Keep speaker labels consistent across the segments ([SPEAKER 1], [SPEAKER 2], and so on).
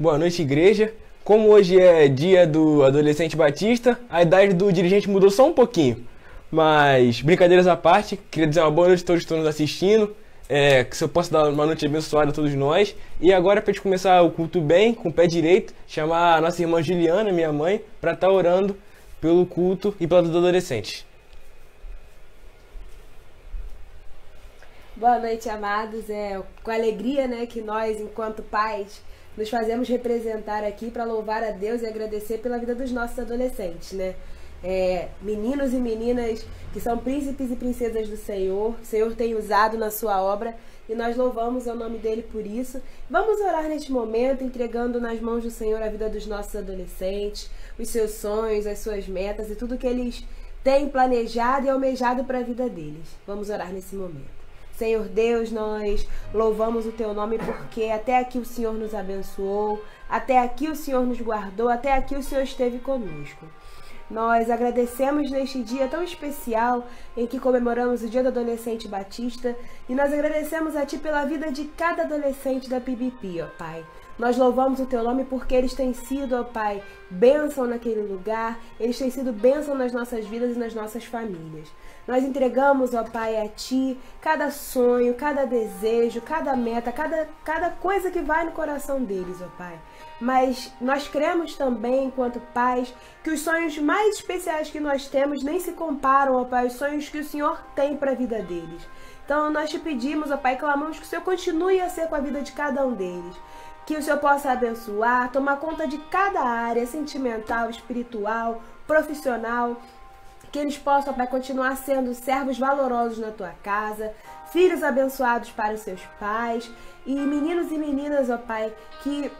[SPEAKER 1] Boa noite, igreja. Como hoje é dia do adolescente batista, a idade do dirigente mudou só um pouquinho. Mas, brincadeiras à parte, queria dizer uma boa noite a todos que estão nos assistindo. Que se eu posso dar uma noite abençoada a todos nós. E agora, para a gente começar o culto bem, com o pé direito, chamar a nossa irmã Juliana, minha mãe, para estar orando pelo culto e pela vida dos adolescentes.
[SPEAKER 2] Boa noite, amados. Com alegria, que nós, enquanto pais, nos fazemos representar aqui para louvar a Deus e agradecer pela vida dos nossos adolescentes, meninos e meninas que são príncipes e princesas do Senhor. O Senhor tem usado na sua obra e nós louvamos o nome dele por isso. Vamos orar neste momento, entregando nas mãos do Senhor a vida dos nossos adolescentes, os seus sonhos, as suas metas e tudo que eles têm planejado e almejado para a vida deles. Vamos orar nesse momento. Senhor Deus, nós louvamos o Teu nome porque até aqui o Senhor nos abençoou, até aqui o Senhor nos guardou, até aqui o Senhor esteve conosco. Nós agradecemos neste dia tão especial em que comemoramos o Dia do Adolescente Batista e nós agradecemos a Ti pela vida de cada adolescente da PBP, ó Pai. Nós louvamos o Teu nome porque eles têm sido, ó Pai, bênção naquele lugar, eles têm sido bênção nas nossas vidas e nas nossas famílias. Nós entregamos, ó Pai, a Ti cada sonho, cada desejo, cada meta, cada coisa que vai no coração deles, ó Pai. Mas nós cremos também, enquanto pais, que os sonhos mais especiais que nós temos nem se comparam, ó Pai, aos sonhos que o Senhor tem para a vida deles. Então nós Te pedimos, ó Pai, clamamos que o Senhor continue a ser com a vida de cada um deles. Que o Senhor possa abençoar, tomar conta de cada área sentimental, espiritual, profissional. Que eles possam, Pai, continuar sendo servos valorosos na Tua casa, filhos abençoados para os seus pais e meninos e meninas, ó Pai, que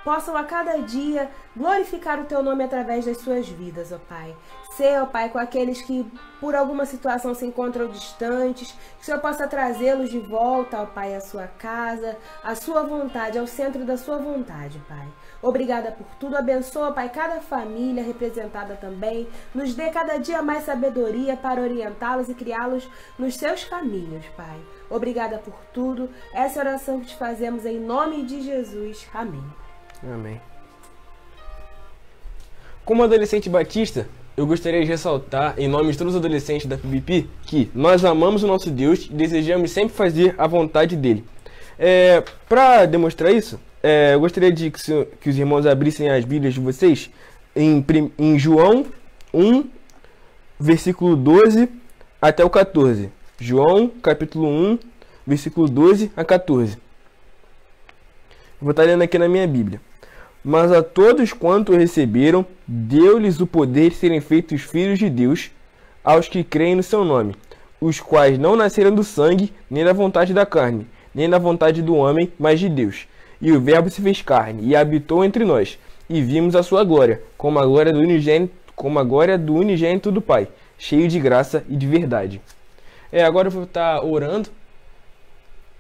[SPEAKER 2] possam a cada dia glorificar o Teu nome através das suas vidas, ó Pai. Ser, ó Pai, com aqueles que por alguma situação se encontram distantes, que o Senhor possa trazê-los de volta, ó Pai, à sua casa, à sua vontade, ao centro da sua vontade, Pai. Obrigada por tudo, abençoa, Pai, cada família representada também, nos dê cada dia mais sabedoria para orientá-los e criá-los nos seus caminhos, Pai. Obrigada por tudo, essa é a oração que te fazemos em nome de Jesus. Amém.
[SPEAKER 1] Amém. Como adolescente batista, eu gostaria de ressaltar, em nome de todos os adolescentes da PBP, que nós amamos o nosso Deus e desejamos sempre fazer a vontade dele. Para demonstrar isso, eu gostaria de que os irmãos abrissem as Bíblias de vocês em João 1, versículo 12 até o 14. João, capítulo 1, versículo 12 a 14. Vou estar lendo aqui na minha Bíblia. Mas a todos quanto receberam, deu-lhes o poder de serem feitos filhos de Deus, aos que creem no seu nome, os quais não nasceram do sangue, nem da vontade da carne, nem da vontade do homem, mas de Deus. E o Verbo se fez carne, e habitou entre nós, e vimos a sua glória, como a glória do unigênito do Pai, cheio de graça e de verdade. Agora eu vou estar orando.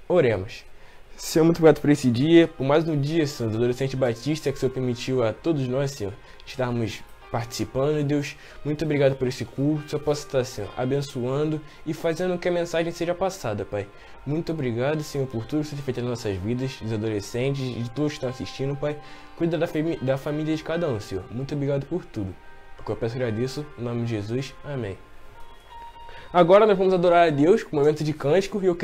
[SPEAKER 1] Oremos. Senhor, muito obrigado por esse dia, por mais um dia, Senhor, do Adolescente Batista, que o Senhor permitiu a todos nós, Senhor, estarmos participando. Deus, muito obrigado por esse culto, que o Senhor possa estar, Senhor, abençoando e fazendo com que a mensagem seja passada, Pai. Muito obrigado, Senhor, por tudo que você tem feito nas nossas vidas, dos adolescentes e de todos que estão assistindo, Pai. Cuida da família de cada um, Senhor. Muito obrigado por tudo. Eu peço e agradeço, em nome de Jesus. Amém. Agora nós vamos adorar a Deus com um momento de cântico e eu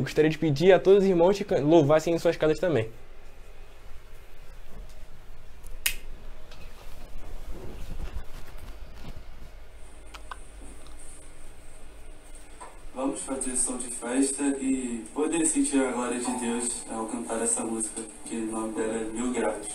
[SPEAKER 1] gostaria de pedir a todos os irmãos que louvassem em suas casas também.
[SPEAKER 3] Vamos fazer som de festa e poder sentir a glória de Deus ao cantar essa música, que o nome dela é Mil Graus.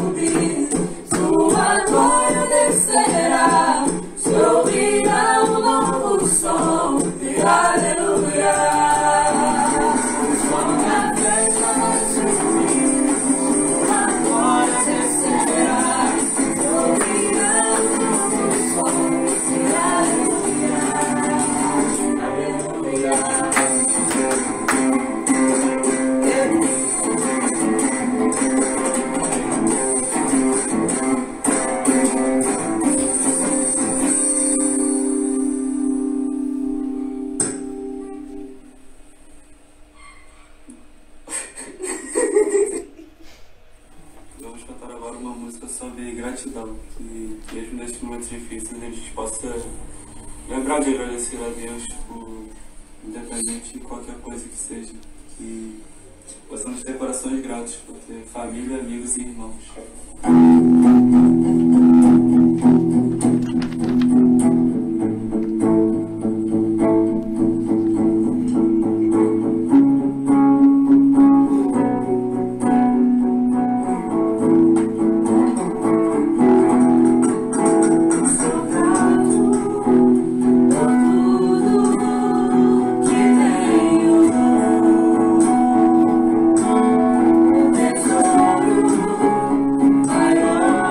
[SPEAKER 4] subir, sua glória descerá, se ouvirá um novo som de aleluia. O som da festa vai subir, sua glória descerá, se ouvirá um novo som de aleluia. Aleluia.
[SPEAKER 3] Vamos cantar agora uma música sobre gratidão, que mesmo nesses momentos difíceis a gente possa lembrar de agradecer a Deus por, independente de qualquer coisa que seja, que possamos ter corações gratos por ter família, amigos e irmãos.
[SPEAKER 4] Tesouro maior.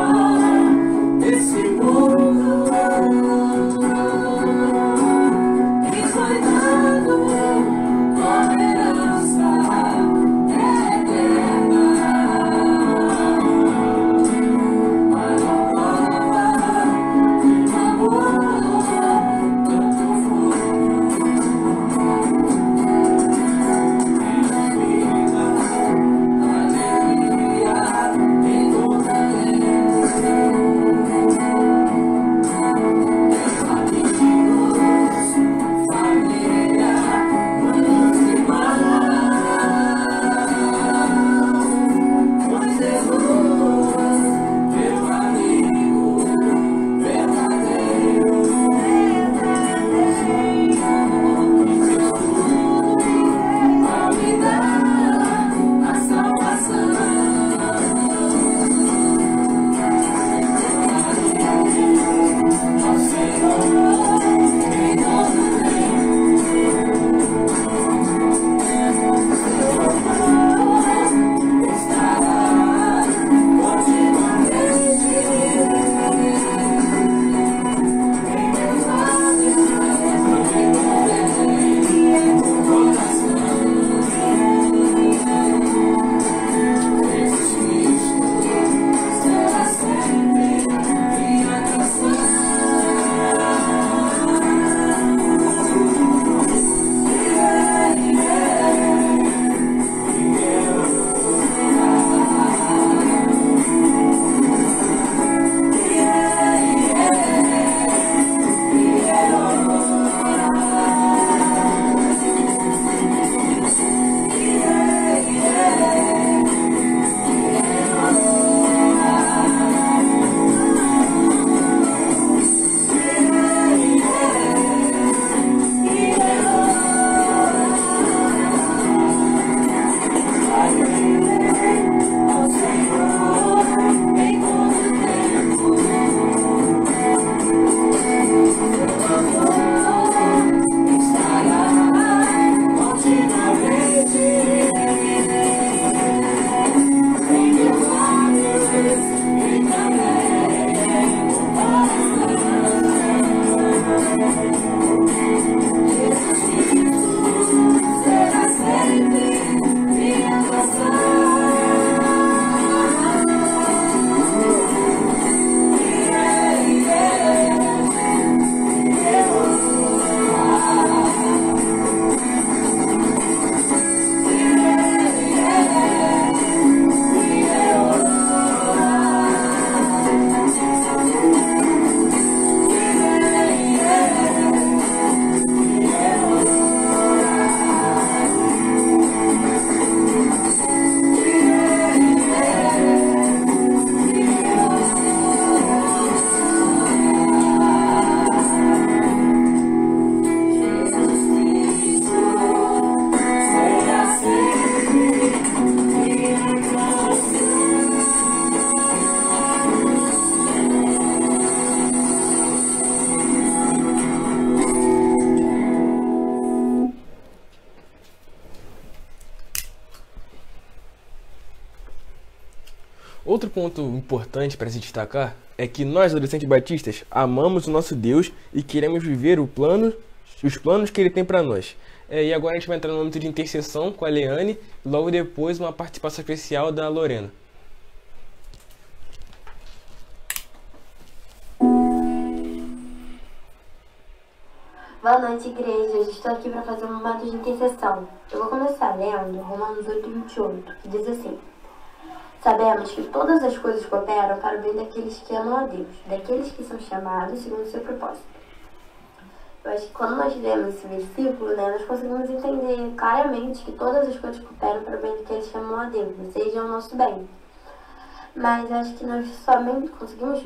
[SPEAKER 1] Outro ponto importante para se destacar é que nós, adolescentes batistas, amamos o nosso Deus e queremos viver os planos que Ele tem para nós. E agora a gente vai entrar no momento de intercessão com a Leane e logo depois uma participação especial da Lorena.
[SPEAKER 5] Boa noite, igreja. Hoje estou aqui para fazer um momento de intercessão. Eu vou começar lendo Romanos 8:28, que diz assim: Sabemos que todas as coisas cooperam para o bem daqueles que amam a Deus, daqueles que são chamados segundo o seu propósito. Eu acho que quando nós lemos esse versículo, nós conseguimos entender claramente que todas as coisas cooperam para o bem daqueles que amam a Deus, ou seja, o nosso bem. Mas acho que nós somente conseguimos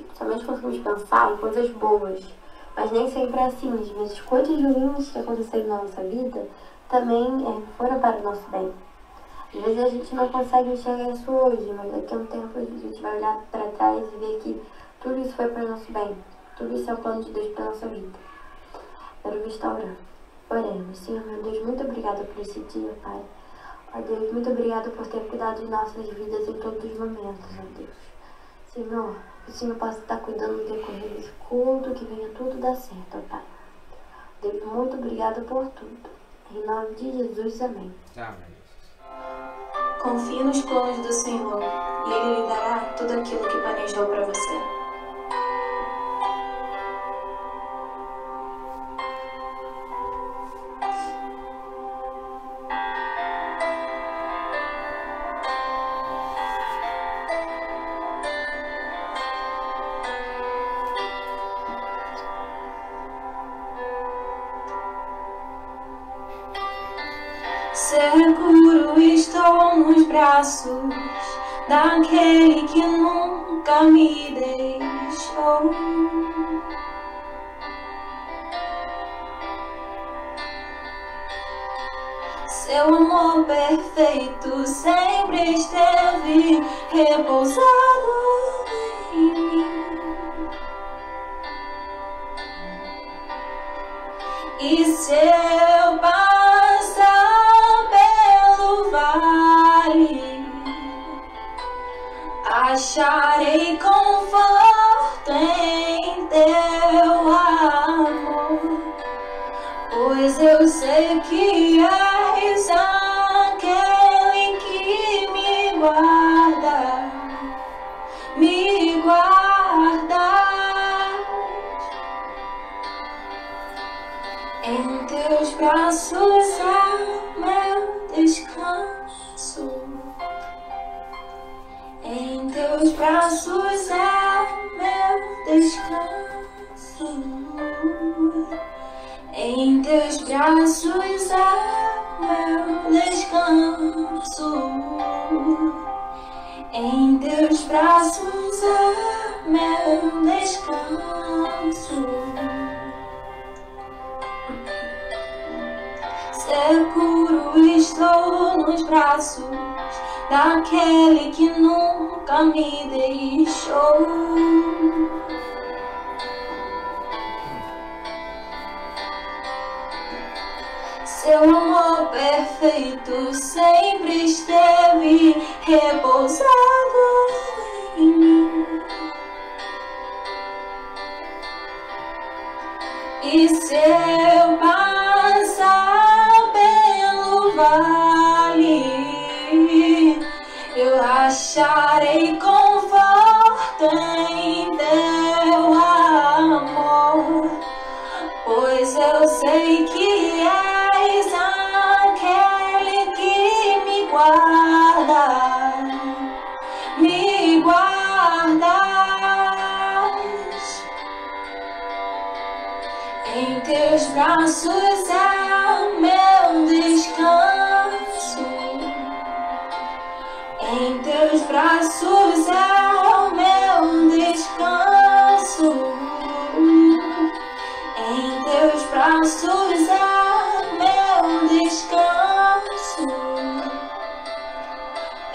[SPEAKER 5] pensar em coisas boas. Mas nem sempre é assim. Às vezes, coisas ruins que aconteceram na nossa vida também foram para o nosso bem. Às vezes a gente não consegue enxergar isso hoje, mas daqui a um tempo a gente vai olhar para trás e ver que tudo isso foi para o nosso bem. Tudo isso é o plano de Deus para a nossa vida. Quero estar orando. Oremos. Senhor, meu Deus, muito obrigada por esse dia, Pai. Ó Deus, muito obrigada por ter cuidado de nossas vidas em todos os momentos, ó Deus. Senhor, que o Senhor possa estar cuidando do decorrer desse culto, que venha tudo dar certo, ó Pai. Deus, muito obrigada por tudo. Em nome de Jesus, amém.
[SPEAKER 1] Amém.
[SPEAKER 6] Confie nos planos do Senhor e Ele lhe dará tudo aquilo que planejou para você.
[SPEAKER 4] Seguro estou nos braços daquele que nunca me deixou. Seu amor perfeito sempre esteve repousado em mim. E se eu passar pelo vale, acharei conforto em teu amor, pois eu sei que és aquele que me guarda, me guarda. Em teus braços há meu descanso. Em teus braços há meu descanso. Em teus braços há meu descanso. Em teus braços há meu descanso. Seguro estou nos braços daquele que nunca me deixou. Seu amor perfeito sempre esteve repousado em mim. E se eu passar pelo vale, eu acharei conforto em teu amor, pois eu sei que és aquele que me guarda, me guardas. Em teus braços há meu descanso. Em teus braços há meu descanso. Em teus braços há meu descanso.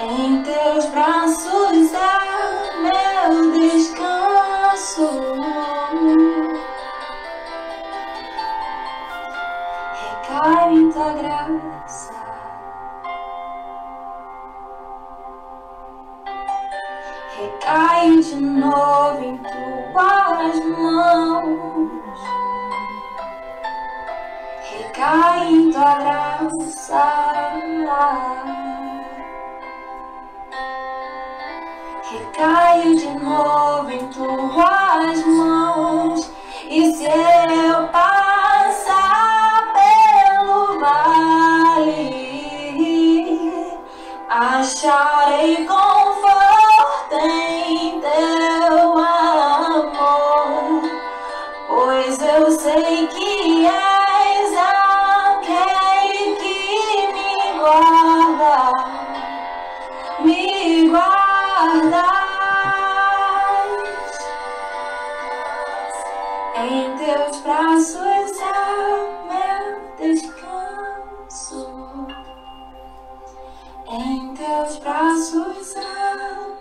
[SPEAKER 4] Em teus braços há meu descanso. Recai em tua graça. Recaio de novo em tuas mãos, recaio em tua graça, recaio de novo em tuas mãos. E se eu passar pelo vale, acharei conforto em teu amor, pois eu sei que és aquele que me guardas. Em teus braços é meu descanso, em teus braços é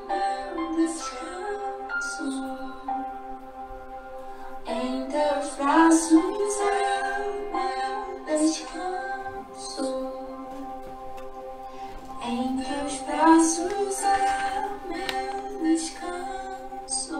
[SPEAKER 4] meu descanso, em teus braços é meu descanso, em teus braços é meu descanso.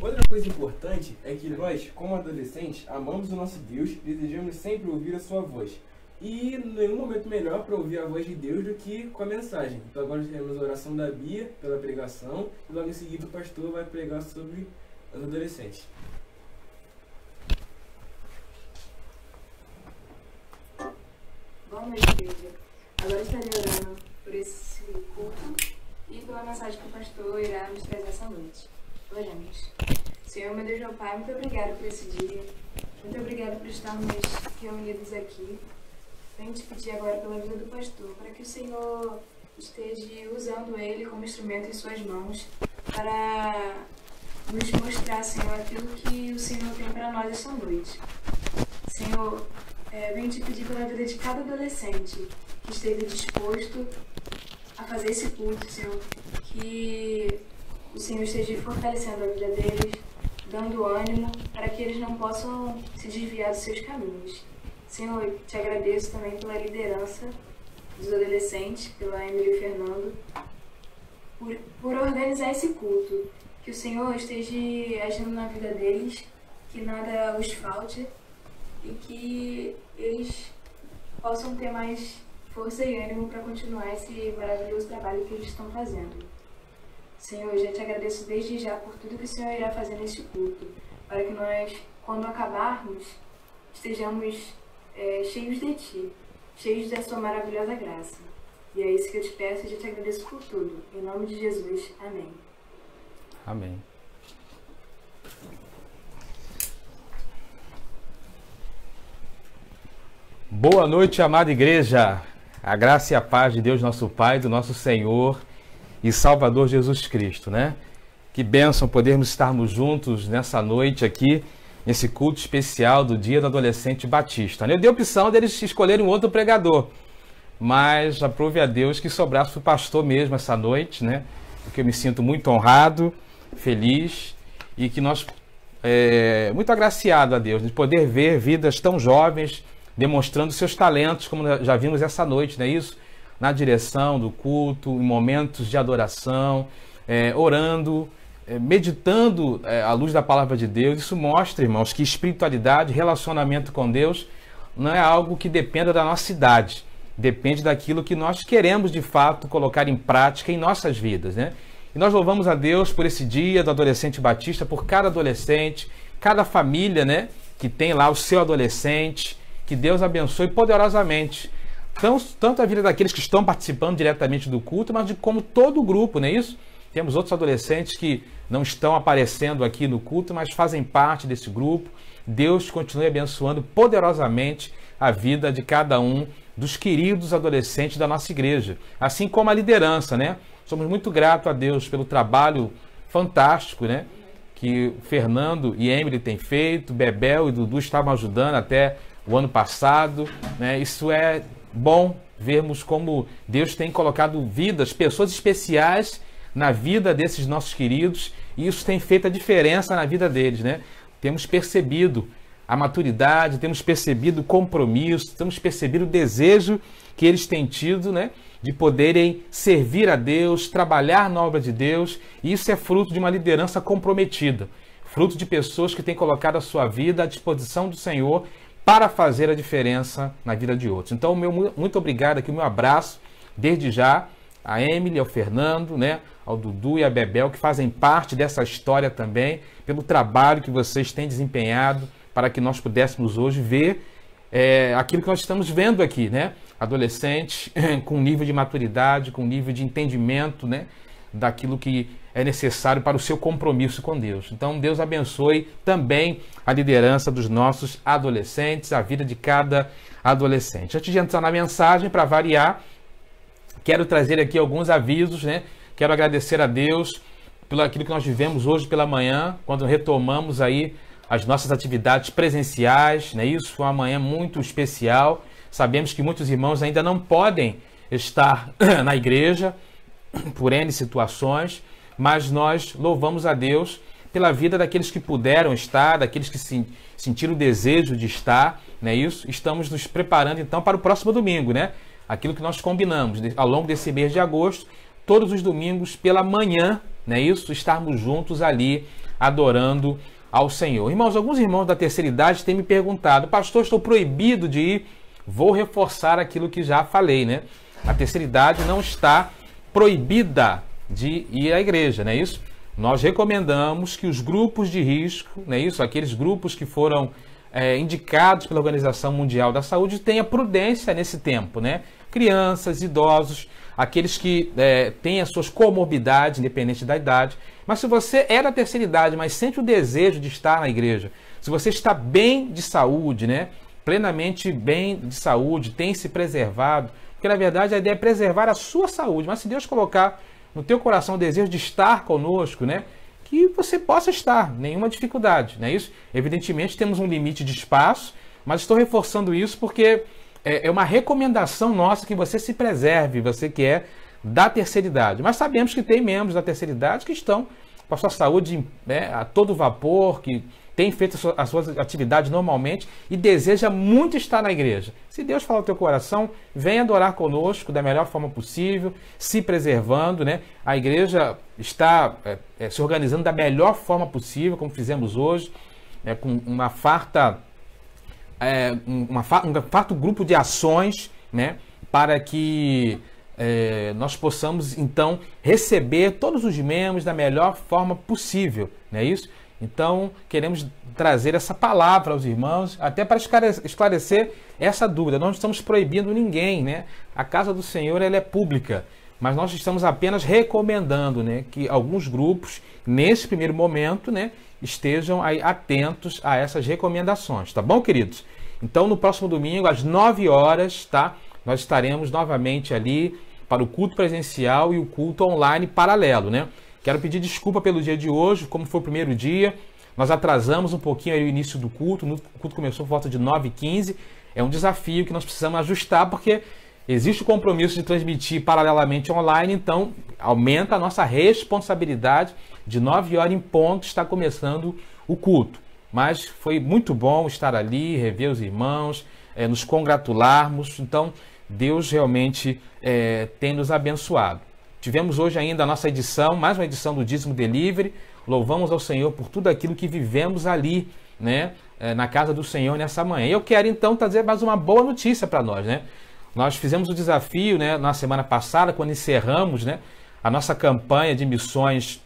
[SPEAKER 1] Outra coisa importante é que nós, como adolescentes, amamos o nosso Deus e desejamos sempre ouvir a sua voz. E nenhum momento melhor para ouvir a voz de Deus do que com a mensagem. Então agora teremos a oração da Bia pela pregação e logo em seguida o pastor vai pregar sobre os adolescentes.
[SPEAKER 6] Boa noite, igreja. Agora estarei orando por esse culto e pela mensagem que o pastor irá nos trazer essa noite. Oremos. Senhor, meu Deus, meu Pai, muito obrigado por esse dia. Muito obrigado por estarmos reunidos aqui. Venho te pedir agora pela vida do pastor, para que o Senhor esteja usando ele como instrumento em suas mãos para nos mostrar, Senhor, aquilo que o Senhor tem para nós esta noite. Senhor, venho te pedir pela vida de cada adolescente que esteja disposto a fazer esse culto, Senhor, que o Senhor esteja fortalecendo a vida deles, dando ânimo para que eles não possam se desviar dos seus caminhos. Senhor, eu te agradeço também pela liderança dos adolescentes, pela Emília e Fernando, por organizar esse culto. Que o Senhor esteja agindo na vida deles, que nada os falte e que eles possam ter mais força e ânimo para continuar esse maravilhoso trabalho que eles estão fazendo. Senhor, eu já te agradeço desde já por tudo que o Senhor irá fazer neste culto, para que nós, quando acabarmos, estejamos cheios de Ti, cheios da Sua maravilhosa graça. E é isso que eu te peço e já te agradeço por tudo. Em nome de Jesus, amém.
[SPEAKER 7] Amém. Boa noite, amada igreja. A graça e a paz de Deus, nosso Pai, do nosso Senhor e Salvador Jesus Cristo, né? Que bênção podermos estarmos juntos nessa noite aqui, nesse culto especial do Dia do Adolescente Batista, né? Eu dei a opção deles escolherem um outro pregador, mas aprove a Deus que sobrasse o pastor mesmo essa noite, né? Porque eu me sinto muito honrado, feliz e que nós, muito agraciado a Deus de poder ver vidas tão jovens demonstrando seus talentos, como já vimos essa noite, não é isso? Na direção do culto, em momentos de adoração, orando, meditando à luz da palavra de Deus. Isso mostra, irmãos, que espiritualidade, relacionamento com Deus não é algo que dependa da nossa idade. Depende daquilo que nós queremos, de fato, colocar em prática em nossas vidas, né? E nós louvamos a Deus por esse dia do adolescente batista, por cada adolescente, cada família, né, que tem lá o seu adolescente. Que Deus abençoe poderosamente tanto a vida daqueles que estão participando diretamente do culto, mas de como todo o grupo, não é isso? Temos outros adolescentes que não estão aparecendo aqui no culto, mas fazem parte desse grupo. Deus continue abençoando poderosamente a vida de cada um dos queridos adolescentes da nossa igreja, assim como a liderança, né? Somos muito gratos a Deus pelo trabalho fantástico, né, que o Fernando e Emily têm feito, Bebel e Dudu estavam ajudando até o ano passado, né? Isso é bom vermos como Deus tem colocado vidas, pessoas especiais na vida desses nossos queridos, e isso tem feito a diferença na vida deles, né? Temos percebido a maturidade, temos percebido o compromisso, temos percebido o desejo que eles têm tido, né? De poderem servir a Deus, trabalhar na obra de Deus, e isso é fruto de uma liderança comprometida, fruto de pessoas que têm colocado a sua vida à disposição do Senhor para fazer a diferença na vida de outros. Então, muito obrigado aqui, o meu abraço, desde já, a Emily, ao Fernando, né, ao Dudu e a Bebel, que fazem parte dessa história também, pelo trabalho que vocês têm desempenhado para que nós pudéssemos hoje ver aquilo que nós estamos vendo aqui, né? Adolescentes com nível de maturidade, com nível de entendimento, né, daquilo que é necessário para o seu compromisso com Deus. Então, Deus abençoe também a liderança dos nossos adolescentes, a vida de cada adolescente. Antes de entrar na mensagem, para variar, quero trazer aqui alguns avisos, né? Quero agradecer a Deus pelo aquilo que nós vivemos hoje pela manhã, quando retomamos aí as nossas atividades presenciais, né? Isso foi uma manhã muito especial. Sabemos que muitos irmãos ainda não podem estar na igreja por N situações, mas nós louvamos a Deus pela vida daqueles que puderam estar, daqueles que sentiram o desejo de estar, né? Isso, estamos nos preparando então para o próximo domingo, né? Aquilo que nós combinamos ao longo desse mês de agosto, todos os domingos pela manhã, né? Isso, estarmos juntos ali adorando ao Senhor. Irmãos, alguns irmãos da terceira idade têm me perguntado: pastor, estou proibido de ir? Vou reforçar aquilo que já falei, né? A terceira idade não está proibida de ir à igreja, não é isso? Nós recomendamos que os grupos de risco, não é isso? Aqueles grupos que foram indicados pela Organização Mundial da Saúde, tenham prudência nesse tempo, né? Crianças, idosos, aqueles que têm as suas comorbidades, independente da idade. Mas se você é da terceira idade, mas sente o desejo de estar na igreja, se você está bem de saúde, né? Plenamente bem de saúde, tem se preservado, porque na verdade a ideia é preservar a sua saúde, mas se Deus colocar no teu coração o desejo de estar conosco, né, que você possa estar, nenhuma dificuldade, não é isso? Evidentemente temos um limite de espaço, mas estou reforçando isso porque é uma recomendação nossa que você se preserve, você que é da terceira idade. Mas sabemos que tem membros da terceira idade que estão com a sua saúde a todo vapor, que tem feito as suas atividades normalmente e deseja muito estar na igreja. Se Deus falar no teu coração, vem adorar conosco da melhor forma possível, se preservando, né? A igreja está se organizando da melhor forma possível, como fizemos hoje, com um farto grupo de ações, né? Para que nós possamos, então, receber todos os membros da melhor forma possível, não é isso? Então, queremos trazer essa palavra aos irmãos, até para esclarecer essa dúvida. Nós não estamos proibindo ninguém, né? A casa do Senhor, ela é pública, mas nós estamos apenas recomendando, né, que alguns grupos, nesse primeiro momento, né, estejam aí atentos a essas recomendações, tá bom, queridos? Então, no próximo domingo, às 9 horas, tá? Nós estaremos novamente ali para o culto presencial e o culto online paralelo, né? Quero pedir desculpa pelo dia de hoje, como foi o primeiro dia, nós atrasamos um pouquinho aí o início do culto, o culto começou por volta de 9h15, é um desafio que nós precisamos ajustar, porque existe o compromisso de transmitir paralelamente online, então aumenta a nossa responsabilidade, de 9 horas em ponto está começando o culto. Mas foi muito bom estar ali, rever os irmãos, nos congratularmos, então Deus realmente tem nos abençoado. Tivemos hoje ainda a nossa edição, mais uma edição do Dízimo Delivery. Louvamos ao Senhor por tudo aquilo que vivemos ali, né, na casa do Senhor nessa manhã. E eu quero então trazer mais uma boa notícia para nós, né? Nós fizemos o desafio, né, na semana passada, quando encerramos, né, a nossa campanha de missões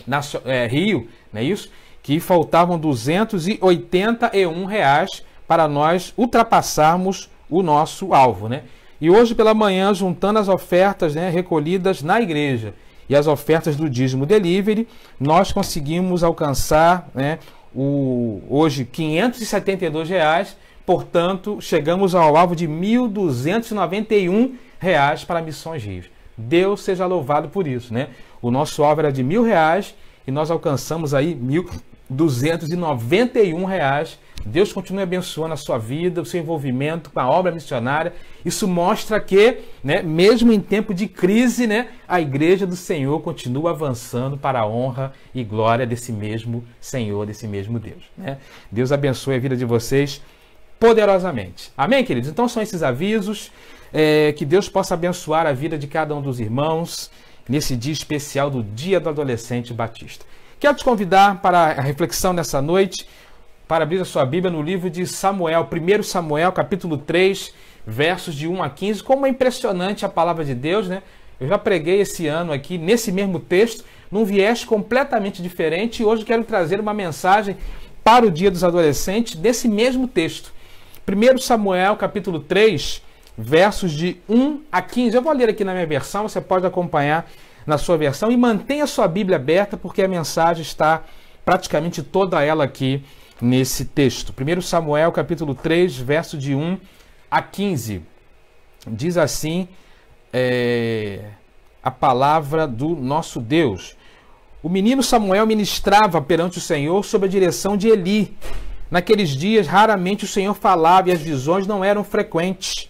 [SPEAKER 7] na Rio, não é isso? Que faltavam R$281 para nós ultrapassarmos o nosso alvo, né? E hoje pela manhã, juntando as ofertas, né, recolhidas na igreja e as ofertas do Dízimo Delivery, nós conseguimos alcançar, né, hoje R$572, portanto, chegamos ao alvo de R$1.291 para Missões Rios. Deus seja louvado por isso, né? O nosso alvo era de R$1.000 e nós alcançamos aí R$1.291 Deus continue abençoando a sua vida, o seu envolvimento com a obra missionária. Isso mostra que, né, mesmo em tempo de crise, né, a igreja do Senhor continua avançando para a honra e glória desse mesmo Senhor, desse mesmo Deus, né? Deus abençoe a vida de vocês poderosamente. Amém, queridos? Então são esses avisos. Que Deus possa abençoar a vida de cada um dos irmãos nesse dia especial do Dia do Adolescente Batista. Quero te convidar para a reflexão nessa noite, para abrir a sua Bíblia no livro de Samuel, 1 Samuel, capítulo 3, versos de 1 a 15. Como é impressionante a palavra de Deus, né? Eu já preguei esse ano aqui, nesse mesmo texto, num viés completamente diferente, e hoje quero trazer uma mensagem para o Dia dos Adolescentes desse mesmo texto. 1 Samuel, capítulo 3, versos de 1 a 15. Eu vou ler aqui na minha versão, você pode acompanhar na sua versão, e mantenha a sua Bíblia aberta, porque a mensagem está praticamente toda ela aqui nesse texto. 1 Samuel, capítulo 3, verso de 1 a 15. Diz assim a palavra do nosso Deus. O menino Samuel ministrava perante o Senhor sob a direção de Eli. Naqueles dias, raramente o Senhor falava e as visões não eram frequentes.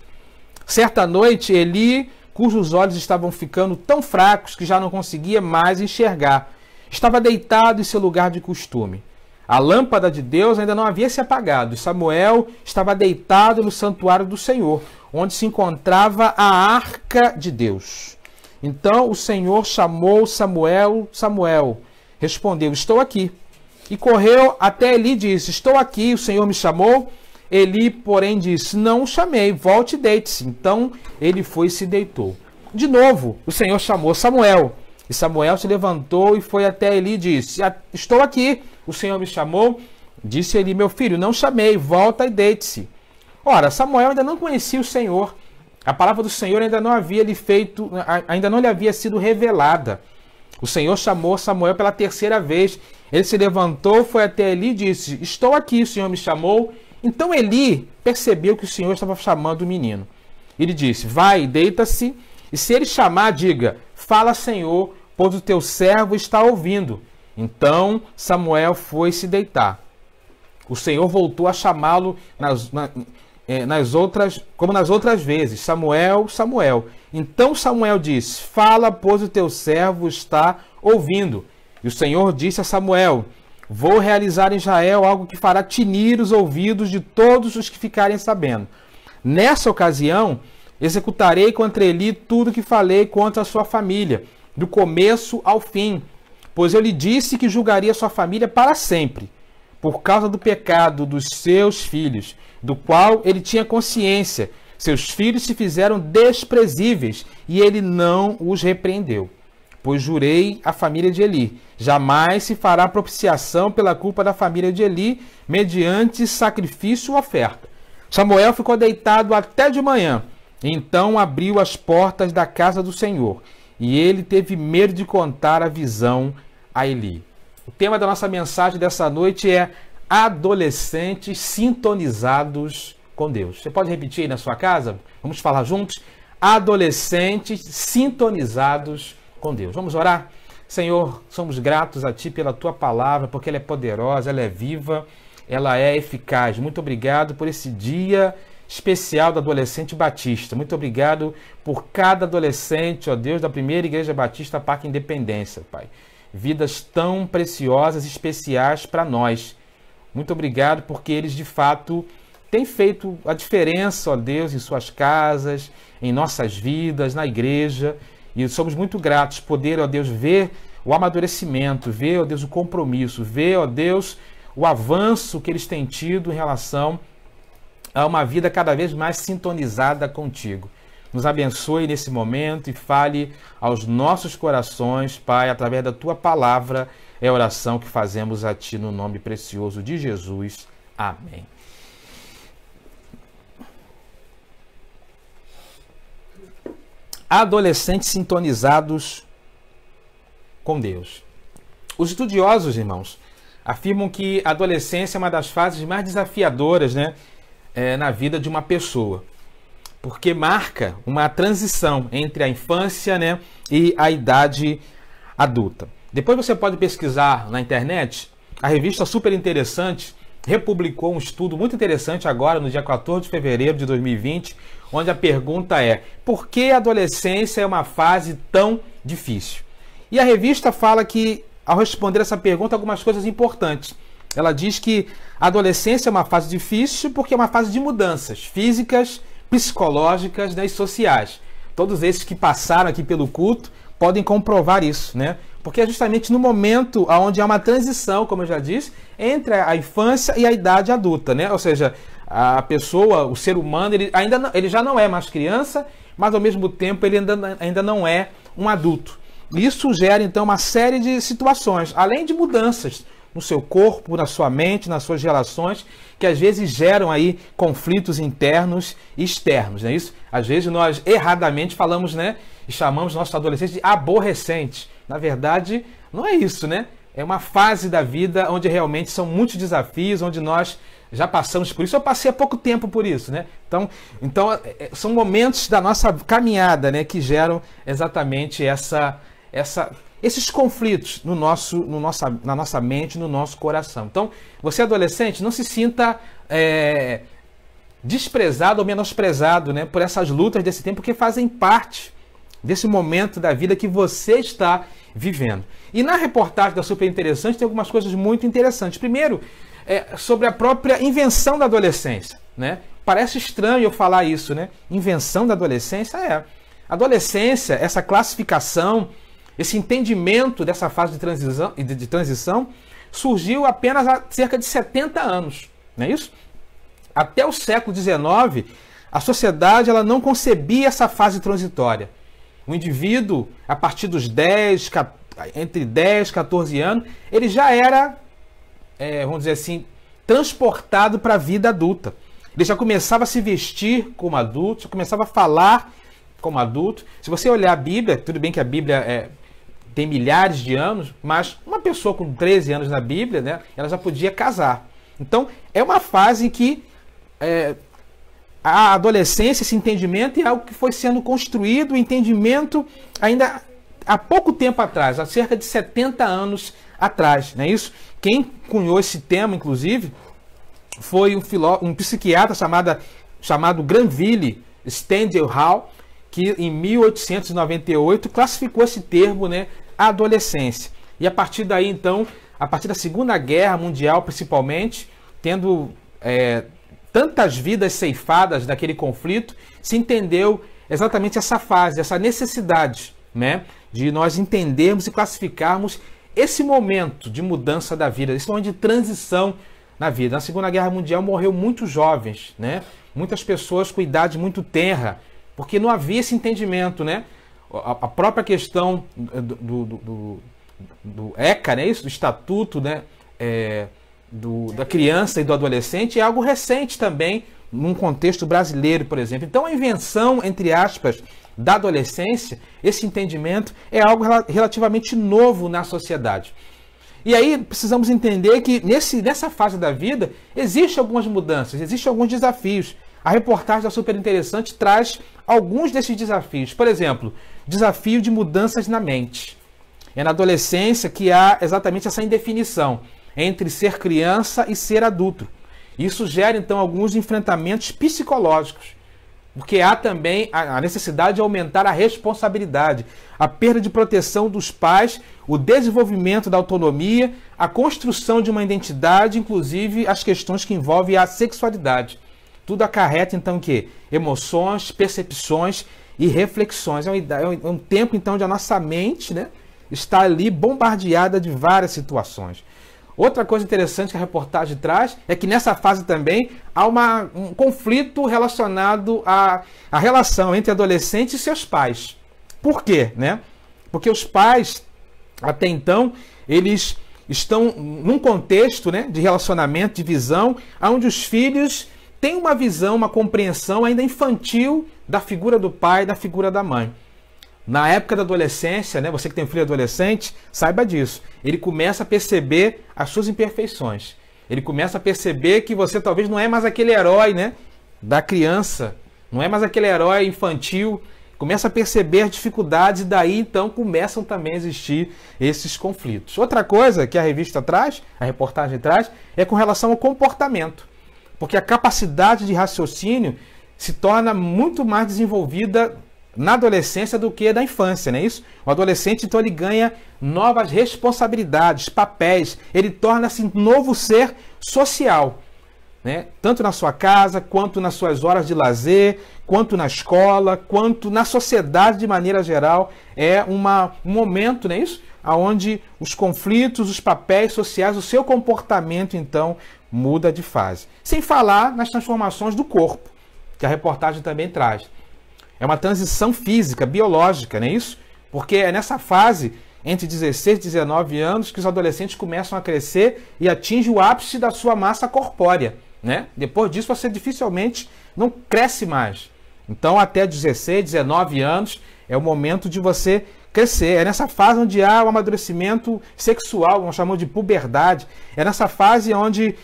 [SPEAKER 7] Certa noite, Eli, cujos olhos estavam ficando tão fracos que já não conseguia mais enxergar, estava deitado em seu lugar de costume. A lâmpada de Deus ainda não havia se apagado e Samuel estava deitado no santuário do Senhor, onde se encontrava a arca de Deus. Então o Senhor chamou Samuel, Samuel. Respondeu, estou aqui. E correu até Eli e disse, estou aqui, o Senhor me chamou. Eli, porém, disse, não o chamei, volte e deite-se. Então ele foi e se deitou. De novo, o Senhor chamou Samuel. E Samuel se levantou e foi até Eli e disse, estou aqui, o Senhor me chamou. Disse Eli, meu filho, não chamei, volta e deite-se. Ora, Samuel ainda não conhecia o Senhor. A palavra do Senhor ainda não lhe havia sido revelada. O Senhor chamou Samuel pela terceira vez. Ele se levantou, foi até Eli e disse, estou aqui, o Senhor me chamou. Então Eli percebeu que o Senhor estava chamando o menino. Ele disse, vai, deita-se, e se ele chamar, diga, fala, Senhor, pois o teu servo está ouvindo. Então Samuel foi se deitar. O Senhor voltou a chamá-lo como nas outras vezes, Samuel, Samuel. Então Samuel disse, fala, pois o teu servo está ouvindo. E o Senhor disse a Samuel, vou realizar em Israel algo que fará tinir os ouvidos de todos os que ficarem sabendo. Nessa ocasião, executarei contra Eli tudo que falei contra a sua família, do começo ao fim, pois eu lhe disse que julgaria sua família para sempre, por causa do pecado dos seus filhos, do qual ele tinha consciência. Seus filhos se fizeram desprezíveis e ele não os repreendeu. Pois jurei à família de Eli, jamais se fará propiciação pela culpa da família de Eli, mediante sacrifício ou oferta. Samuel ficou deitado até de manhã, então abriu as portas da casa do Senhor, e ele teve medo de contar a visão a Eli. O tema da nossa mensagem dessa noite é adolescentes sintonizados com Deus. Você pode repetir aí na sua casa? Vamos falar juntos? Adolescentes sintonizados com Deus. Vamos orar? Senhor, somos gratos a Ti pela Tua palavra, porque ela é poderosa, ela é viva, ela é eficaz. Muito obrigado por esse dia especial do Adolescente Batista. Muito obrigado por cada adolescente, ó Deus, da primeira Igreja Batista Parque Independência, Pai. Vidas tão preciosas e especiais para nós. Muito obrigado porque eles, de fato, têm feito a diferença, ó Deus, em suas casas, em nossas vidas, na igreja. E somos muito gratos poder, ó Deus, ver o amadurecimento, ver, ó Deus, o compromisso, ver, ó Deus, o avanço que eles têm tido em relação a uma vida cada vez mais sintonizada contigo. Nos abençoe nesse momento e fale aos nossos corações, Pai, através da Tua palavra. É a oração que fazemos a Ti no nome precioso de Jesus. Amém. Adolescentes sintonizados com Deus. Os estudiosos, irmãos, afirmam que a adolescência é uma das fases mais desafiadoras, na vida de uma pessoa, porque marca uma transição entre a infância, e a idade adulta. Depois você pode pesquisar na internet a revista super interessante republicou um estudo muito interessante agora, no dia 14 de fevereiro de 2020, onde a pergunta é: por que a adolescência é uma fase tão difícil? E a revista fala que, ao responder essa pergunta, algumas coisas importantes. Ela diz que a adolescência é uma fase difícil porque é uma fase de mudanças físicas, psicológicas, né, e sociais. Todos esses que passaram aqui pelo culto podem comprovar isso, né? Porque é justamente no momento onde há uma transição, como eu já disse, entre a infância e a idade adulta, né? Ou seja, a pessoa, o ser humano, ele já não é mais criança, mas ao mesmo tempo ele ainda não é um adulto. Isso gera então uma série de situações, além de mudanças no seu corpo, na sua mente, nas suas relações, que às vezes geram aí conflitos internos e externos, não é isso? Às vezes nós erradamente falamos, né, e chamamos nossos adolescentes de aborrecentes. Na verdade, não é isso, né? É uma fase da vida onde realmente são muitos desafios, onde nós já passamos por isso. Eu passei há pouco tempo por isso, né? Então são momentos da nossa caminhada, né, que geram exatamente esses conflitos na nossa mente, no nosso coração. Então, você adolescente, não se sinta desprezado ou menosprezado, né, por essas lutas desse tempo, porque fazem parte desse momento da vida que você está vivendo. E na reportagem da Super Interessante tem algumas coisas muito interessantes. Primeiro, sobre a própria invenção da adolescência, né? Parece estranho eu falar isso, né? Invenção da adolescência Adolescência, essa classificação, esse entendimento dessa fase de transição surgiu apenas há cerca de 70 anos, não é isso? Até o século XIX, a sociedade ela não concebia essa fase transitória. O indivíduo, a partir dos entre 10 e 14 anos, ele já era, vamos dizer assim, transportado para a vida adulta. Ele já começava a se vestir como adulto, já começava a falar como adulto. Se você olhar a Bíblia, tudo bem que a Bíblia tem milhares de anos, mas uma pessoa com 13 anos na Bíblia, né, ela já podia casar. Então, é uma fase em que a adolescência, esse entendimento, é algo que foi sendo construído, o entendimento ainda há pouco tempo atrás, há cerca de 70 anos atrás, não é isso? Quem cunhou esse tema, inclusive, foi um psiquiatra chamado Granville Stanley, que em 1898 classificou esse termo, né, adolescência. E a partir daí, então, a partir da Segunda Guerra Mundial, principalmente, tendo tantas vidas ceifadas daquele conflito, se entendeu exatamente essa fase, essa necessidade, né, de nós entendermos e classificarmos esse momento de mudança da vida, esse momento de transição na vida. Na Segunda Guerra Mundial morreu muitos jovens, né, muitas pessoas com idade muito tenra, porque não havia esse entendimento, né? A própria questão do ECA, né? Isso, do Estatuto, né? Da criança e do adolescente é algo recente também, num contexto brasileiro, por exemplo. Então a invenção, entre aspas, da adolescência, esse entendimento é algo relativamente novo na sociedade. E aí precisamos entender que nessa fase da vida existem algumas mudanças, existem alguns desafios. A reportagem da Super Interessante traz alguns desses desafios. Por exemplo, desafio de mudanças na mente. É na adolescência que há exatamente essa indefinição entre ser criança e ser adulto. Isso gera, então, alguns enfrentamentos psicológicos, porque há também a necessidade de aumentar a responsabilidade, a perda de proteção dos pais, o desenvolvimento da autonomia, a construção de uma identidade, inclusive as questões que envolvem a sexualidade. Tudo acarreta, então, o quê? Emoções, percepções e reflexões. É um tempo, então, onde a nossa mente, né, está ali bombardeada de várias situações. Outra coisa interessante que a reportagem traz é que nessa fase também há um conflito relacionado à relação entre adolescentes e seus pais. Por quê, né? Porque os pais, até então, eles estão num contexto, né, de relacionamento, de visão, onde os filhos têm uma visão, uma compreensão ainda infantil da figura do pai e da figura da mãe. Na época da adolescência, né, você que tem um filho adolescente, saiba disso. Ele começa a perceber as suas imperfeições. Ele começa a perceber que você talvez não é mais aquele herói, né, da criança. Não é mais aquele herói infantil Começa a perceber as dificuldades e daí então começam também a existir esses conflitos. Outra coisa que a revista traz, a reportagem traz, é com relação ao comportamento. Porque a capacidade de raciocínio se torna muito mais desenvolvida na adolescência do que na infância, não é isso? O adolescente, então, ele ganha novas responsabilidades, papéis, ele torna-se um novo ser social, né? Tanto na sua casa, quanto nas suas horas de lazer, quanto na escola, quanto na sociedade de maneira geral. É um momento, não é isso? Onde os conflitos, os papéis sociais, o seu comportamento, então, muda de fase. Sem falar nas transformações do corpo, que a reportagem também traz. É uma transição física, biológica, não é isso? Porque é nessa fase, entre 16 e 19 anos, que os adolescentes começam a crescer e atingem o ápice da sua massa corpórea, né? Depois disso, você dificilmente não cresce mais. Então, até 16, 19 anos, é o momento de você crescer. É nessa fase onde há o amadurecimento sexual, nós chamamos de puberdade. É nessa fase onde...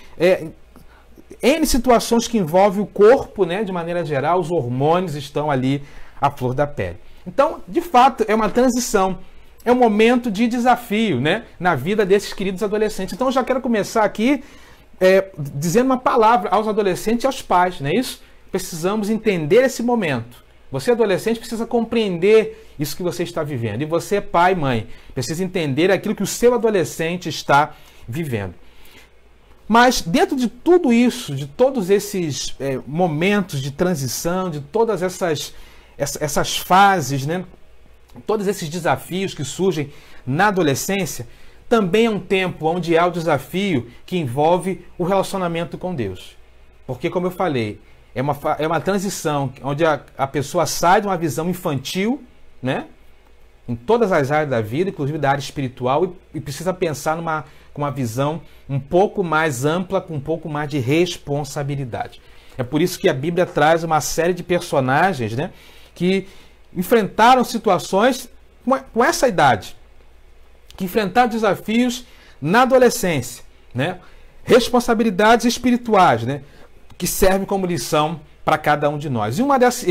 [SPEAKER 7] N situações que envolvem o corpo, né, de maneira geral, os hormônios estão ali à flor da pele. Então, de fato, é uma transição, é um momento de desafio, né, na vida desses queridos adolescentes. Então, eu já quero começar aqui dizendo uma palavra aos adolescentes e aos pais, não é isso? Precisamos entender esse momento. Você, adolescente, precisa compreender isso que você está vivendo. E você, pai e mãe, precisa entender aquilo que o seu adolescente está vivendo. Mas dentro de tudo isso, de todos esses momentos de transição, de todas essas fases, né? Todos esses desafios que surgem na adolescência, também é um tempo onde há o desafio que envolve o relacionamento com Deus. Porque, como eu falei, é uma transição onde a pessoa sai de uma visão infantil, né? Em todas as áreas da vida, inclusive da área espiritual, e precisa pensar com uma visão um pouco mais ampla, com um pouco mais de responsabilidade. É por isso que a Bíblia traz uma série de personagens, né, que enfrentaram situações com essa idade, que enfrentaram desafios na adolescência, né, responsabilidades espirituais, né, que servem como lição para cada um de nós. E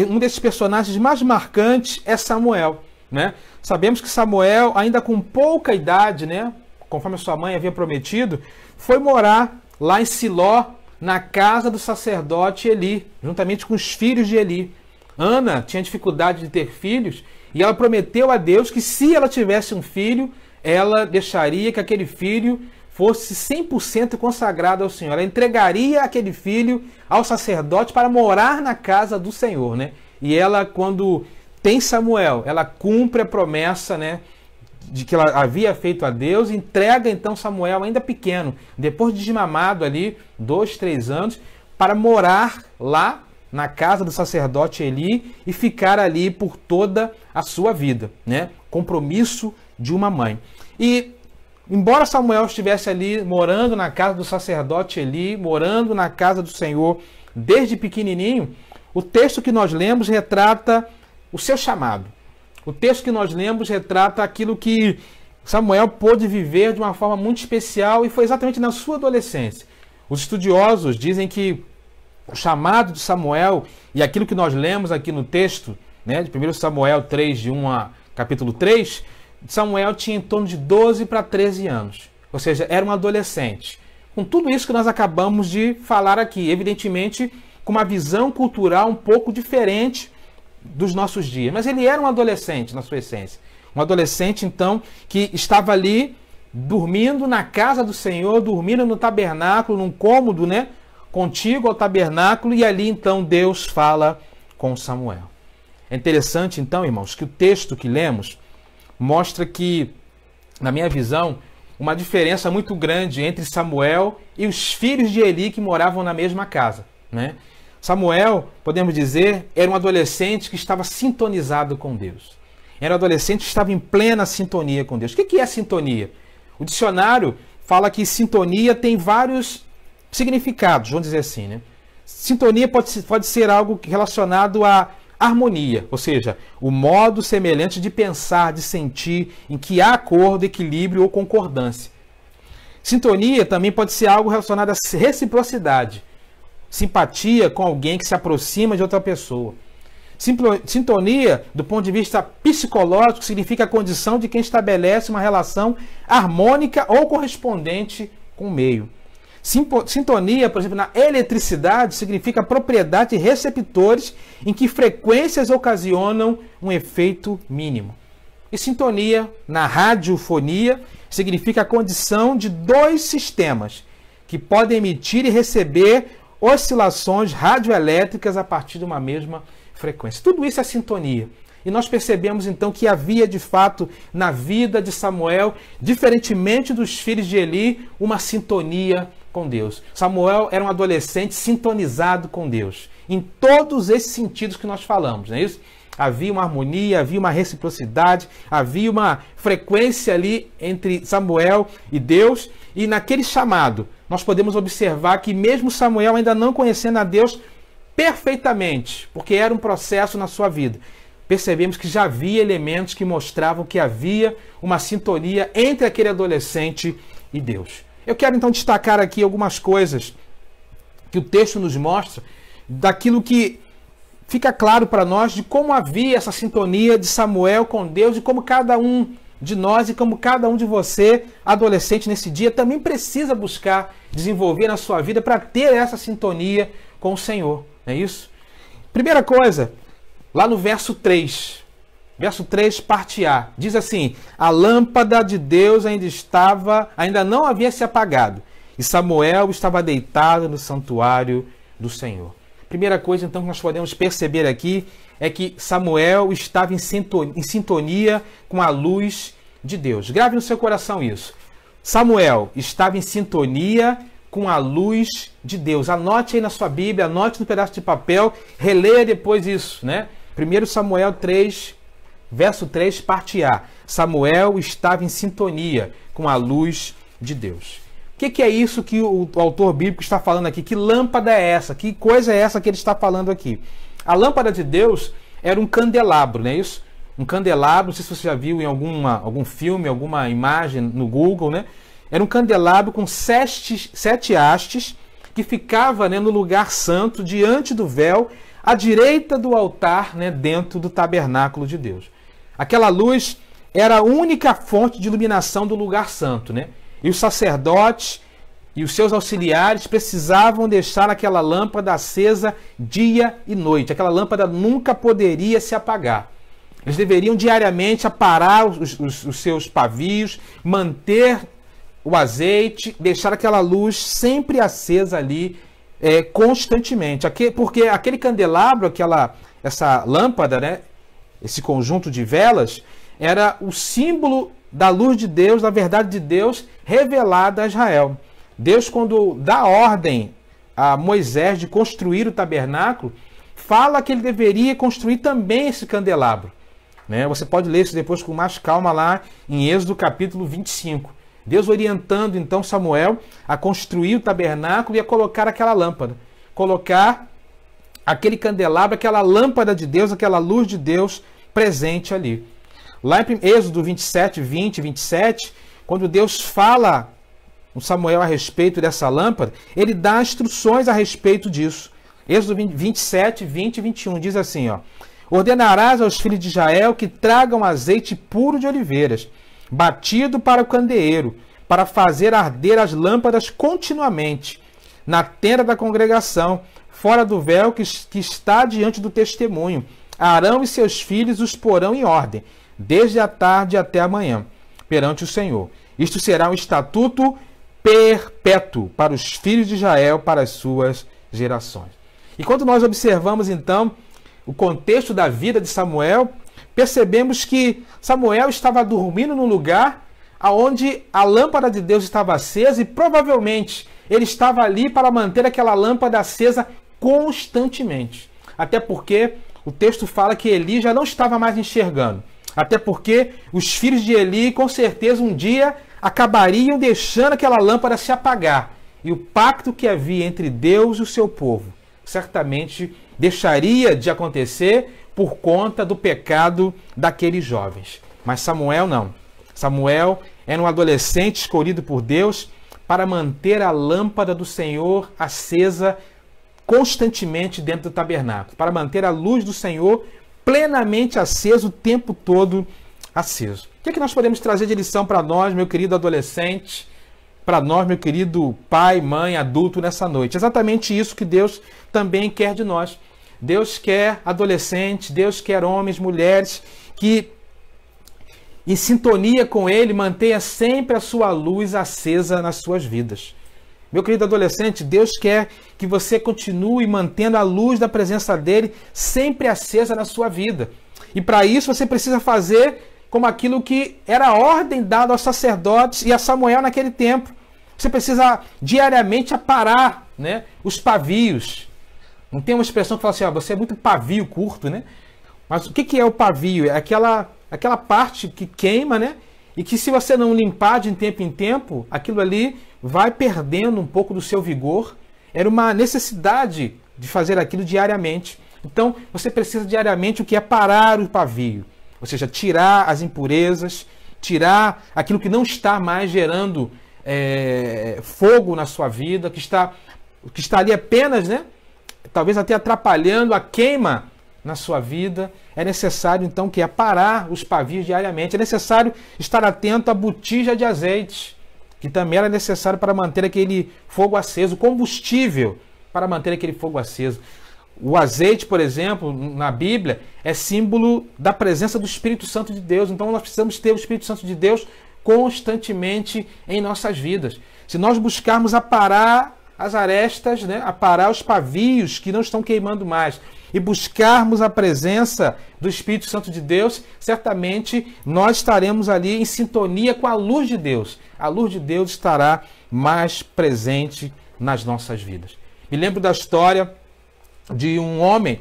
[SPEAKER 7] um desses personagens mais marcantes é Samuel, né? Sabemos que Samuel, ainda com pouca idade, né, conforme a sua mãe havia prometido, foi morar lá em Siló, na casa do sacerdote Eli, juntamente com os filhos de Eli. Ana tinha dificuldade de ter filhos e ela prometeu a Deus que, se ela tivesse um filho, ela deixaria que aquele filho fosse 100% consagrado ao Senhor. Ela entregaria aquele filho ao sacerdote para morar na casa do Senhor, né? E ela, quando tem Samuel, ela cumpre a promessa, né, de que ela havia feito a Deus, entrega então Samuel ainda pequeno, depois de desmamado ali, 2, 3 anos, para morar lá na casa do sacerdote Eli e ficar ali por toda a sua vida, né? Compromisso de uma mãe. E embora Samuel estivesse ali morando na casa do sacerdote Eli, morando na casa do Senhor desde pequenininho, o texto que nós lemos retrata o seu chamado. O texto que nós lemos retrata aquilo que Samuel pôde viver de uma forma muito especial e foi exatamente na sua adolescência. Os estudiosos dizem que o chamado de Samuel e aquilo que nós lemos aqui no texto, né, de 1 Samuel 3, de 1 a capítulo 3, Samuel tinha em torno de 12 para 13 anos. Ou seja, era um adolescente. Com tudo isso que nós acabamos de falar aqui, evidentemente com uma visão cultural um pouco diferente dos nossos dias. Mas ele era um adolescente na sua essência. Um adolescente, então, que estava ali dormindo na casa do Senhor, dormindo no tabernáculo, num cômodo, né, contíguo ao tabernáculo, e ali, então, Deus fala com Samuel. É interessante, então, irmãos, que o texto que lemos mostra que, na minha visão, uma diferença muito grande entre Samuel e os filhos de Eli que moravam na mesma casa, né? Samuel, podemos dizer, era um adolescente que estava sintonizado com Deus. Era um adolescente que estava em plena sintonia com Deus. O que é sintonia? O dicionário fala que sintonia tem vários significados, vamos dizer assim, né? Sintonia pode ser algo relacionado à harmonia, ou seja, o modo semelhante de pensar, de sentir, em que há acordo, equilíbrio ou concordância. Sintonia também pode ser algo relacionado à reciprocidade, simpatia com alguém que se aproxima de outra pessoa. Sintonia, do ponto de vista psicológico, significa a condição de quem estabelece uma relação harmônica ou correspondente com o meio. Sintonia, por exemplo, na eletricidade, significa propriedade de receptores em que frequências ocasionam um efeito mínimo. E sintonia, na radiofonia, significa a condição de dois sistemas que podem emitir e receber oscilações radioelétricas a partir de uma mesma frequência. Tudo isso é sintonia. E nós percebemos então que havia de fato na vida de Samuel, diferentemente dos filhos de Eli, uma sintonia com Deus. Samuel era um adolescente sintonizado com Deus, em todos esses sentidos que nós falamos, não é isso? Havia uma harmonia, havia uma reciprocidade, havia uma frequência ali entre Samuel e Deus, e naquele chamado nós podemos observar que mesmo Samuel ainda não conhecendo a Deus perfeitamente, porque era um processo na sua vida, percebemos que já havia elementos que mostravam que havia uma sintonia entre aquele adolescente e Deus. Eu quero então destacar aqui algumas coisas que o texto nos mostra, daquilo que fica claro para nós de como havia essa sintonia de Samuel com Deus e como cada um de nós e como cada um de você, adolescente nesse dia, também precisa buscar desenvolver na sua vida para ter essa sintonia com o Senhor. É isso? Primeira coisa, lá no verso 3, parte A, diz assim: a lâmpada de Deus ainda não havia se apagado, e Samuel estava deitado no santuário do Senhor. Primeira coisa, então, que nós podemos perceber aqui é que Samuel estava em sintonia com a luz de Deus. Grave no seu coração isso. Samuel estava em sintonia com a luz de Deus. Anote aí na sua Bíblia, anote no pedaço de papel, releia depois isso, né? 1 Samuel 3, verso 3, parte A. Samuel estava em sintonia com a luz de Deus. O que é isso que o autor bíblico está falando aqui? Que lâmpada é essa? Que coisa é essa que ele está falando aqui? A lâmpada de Deus era um candelabro, não é isso? Um candelabro, não sei se você já viu em algum filme, alguma imagem no Google, né? Era um candelabro com 7 hastes que ficava, né, no lugar santo, diante do véu, à direita do altar, né, dentro do tabernáculo de Deus. Aquela luz era a única fonte de iluminação do lugar santo, né? E os sacerdotes e os seus auxiliares precisavam deixar aquela lâmpada acesa dia e noite. Aquela lâmpada nunca poderia se apagar. Eles deveriam diariamente aparar os seus pavios, manter o azeite, deixar aquela luz sempre acesa ali, constantemente. Porque aquele candelabro, essa lâmpada, né, esse conjunto de velas, era o símbolo da luz de Deus, da verdade de Deus revelada a Israel. Deus, quando dá ordem a Moisés de construir o tabernáculo, fala que ele deveria construir também esse candelabro, né? Você pode ler isso depois com mais calma lá em Êxodo capítulo 25. Deus orientando então Samuel a construir o tabernáculo e a colocar aquela lâmpada. Colocar aquele candelabro, aquela lâmpada de Deus, aquela luz de Deus presente ali. Lá em Êxodo 27, 20 e 27, quando Deus fala com Samuel a respeito dessa lâmpada, ele dá instruções a respeito disso. Êxodo 27, 20 e 21 diz assim, ó: ordenarás aos filhos de Israel que tragam azeite puro de oliveiras, batido para o candeeiro, para fazer arder as lâmpadas continuamente, na tenda da congregação, fora do véu que está diante do testemunho. Arão e seus filhos os porão em ordem, desde a tarde até a manhã, perante o Senhor. Isto será um estatuto perpétuo para os filhos de Israel, para as suas gerações. E quando nós observamos, então, o contexto da vida de Samuel, percebemos que Samuel estava dormindo num lugar onde a lâmpada de Deus estava acesa e provavelmente ele estava ali para manter aquela lâmpada acesa constantemente. Até porque o texto fala que Eli já não estava mais enxergando. Até porque os filhos de Eli, com certeza, um dia acabariam deixando aquela lâmpada se apagar. E o pacto que havia entre Deus e o seu povo certamente deixaria de acontecer por conta do pecado daqueles jovens. Mas Samuel não. Samuel era um adolescente escolhido por Deus para manter a lâmpada do Senhor acesa constantemente dentro do tabernáculo, para manter a luz do Senhor plenamente acesa, o tempo todo aceso. O que é que nós podemos trazer de lição para nós, meu querido adolescente, para nós, meu querido pai, mãe, adulto, nessa noite? Exatamente isso que Deus também quer de nós. Deus quer adolescentes, Deus quer homens, mulheres que, em sintonia com Ele, mantenha sempre a sua luz acesa nas suas vidas. Meu querido adolescente, Deus quer que você continue mantendo a luz da presença dEle sempre acesa na sua vida. E para isso você precisa fazer como aquilo que era a ordem dada aos sacerdotes e a Samuel naquele tempo. Você precisa diariamente aparar, né, os pavios. Não tem uma expressão que fala assim, você é muito pavio curto, né? Mas o que é o pavio? É aquela parte que queima, né? E que se você não limpar de tempo em tempo, aquilo ali vai perdendo um pouco do seu vigor. Era uma necessidade de fazer aquilo diariamente. Então, você precisa diariamente o que é parar o pavio. Ou seja, tirar as impurezas, tirar aquilo que não está mais gerando fogo na sua vida, que está ali apenas, né? Talvez até atrapalhando a queima na sua vida. É necessário, então, que aparar os pavios diariamente. É necessário estar atento à botija de azeite, que também era necessário para manter aquele fogo aceso, combustível para manter aquele fogo aceso. O azeite, por exemplo, na Bíblia, é símbolo da presença do Espírito Santo de Deus. Então, nós precisamos ter o Espírito Santo de Deus constantemente em nossas vidas. Se nós buscarmos aparar as arestas, né, aparar os pavios que não estão queimando mais, e buscarmos a presença do Espírito Santo de Deus, certamente nós estaremos ali em sintonia com a luz de Deus. A luz de Deus estará mais presente nas nossas vidas. Me lembro da história de um homem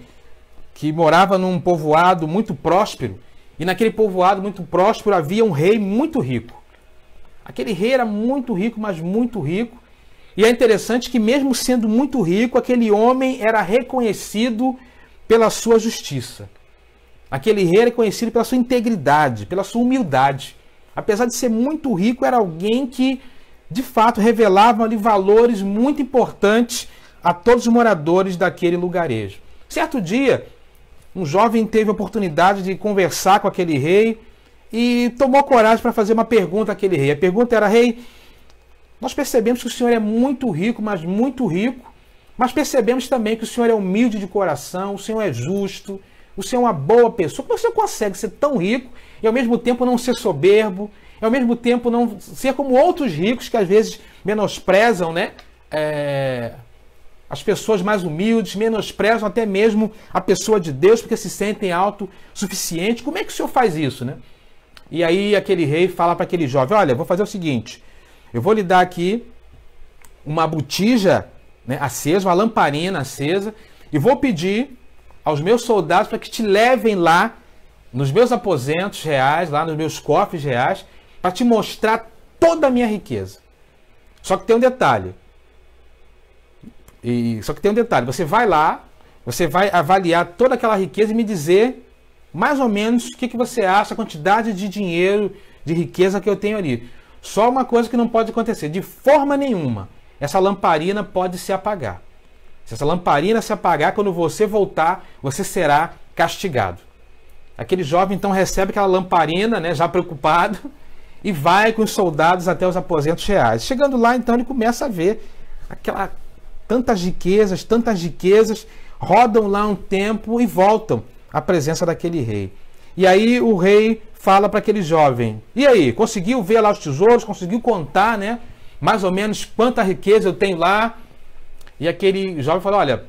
[SPEAKER 7] que morava num povoado muito próspero, e naquele povoado muito próspero havia um rei muito rico. Aquele rei era muito rico, mas muito rico. E é interessante que, mesmo sendo muito rico, aquele homem era reconhecido pela sua justiça. Aquele rei era conhecido pela sua integridade, pela sua humildade. Apesar de ser muito rico, era alguém que, de fato, revelava ali valores muito importantes a todos os moradores daquele lugarejo. Certo dia, um jovem teve a oportunidade de conversar com aquele rei e tomou coragem para fazer uma pergunta àquele rei. A pergunta era: rei, nós percebemos que o senhor é muito rico, mas percebemos também que o senhor é humilde de coração, o senhor é justo, o senhor é uma boa pessoa. Como você consegue ser tão rico e ao mesmo tempo não ser soberbo, e ao mesmo tempo não ser como outros ricos que às vezes menosprezam, né, as pessoas mais humildes, menosprezam até mesmo a pessoa de Deus porque se sentem autossuficientes? Como é que o senhor faz isso, né? E aí aquele rei fala para aquele jovem: olha, vou fazer o seguinte, eu vou lhe dar aqui uma botija, né, acesa, uma lamparina acesa, e vou pedir aos meus soldados para que te levem lá nos meus aposentos reais, lá nos meus cofres reais, para te mostrar toda a minha riqueza. Só que tem um detalhe. Você vai lá, você vai avaliar toda aquela riqueza e me dizer mais ou menos o que você acha, a quantidade de dinheiro, de riqueza que eu tenho ali. Só uma coisa que não pode acontecer: de forma nenhuma essa lamparina pode se apagar. Se essa lamparina se apagar, quando você voltar, você será castigado. Aquele jovem então recebe aquela lamparina, né, já preocupado, e vai com os soldados até os aposentos reais. Chegando lá, então, ele começa a ver tantas riquezas, rodam lá um tempo e voltam à presença daquele rei. E aí o rei fala para aquele jovem: e aí, conseguiu ver lá os tesouros? Conseguiu contar, né, mais ou menos quanta riqueza eu tenho lá? E aquele jovem fala: olha,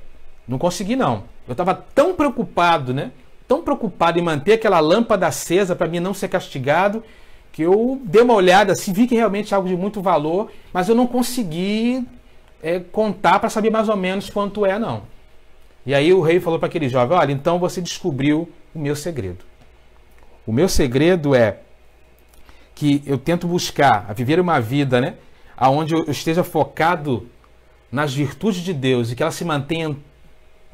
[SPEAKER 7] não consegui não. Eu estava tão preocupado, né, tão preocupado em manter aquela lâmpada acesa para mim não ser castigado, que eu dei uma olhada assim, vi que realmente é algo de muito valor, mas eu não consegui contar para saber mais ou menos quanto é, não. E aí o rei falou para aquele jovem: olha, então você descobriu o meu segredo. O meu segredo é que eu tento buscar a viver uma vida, né, onde eu esteja focado nas virtudes de Deus e que elas se mantenham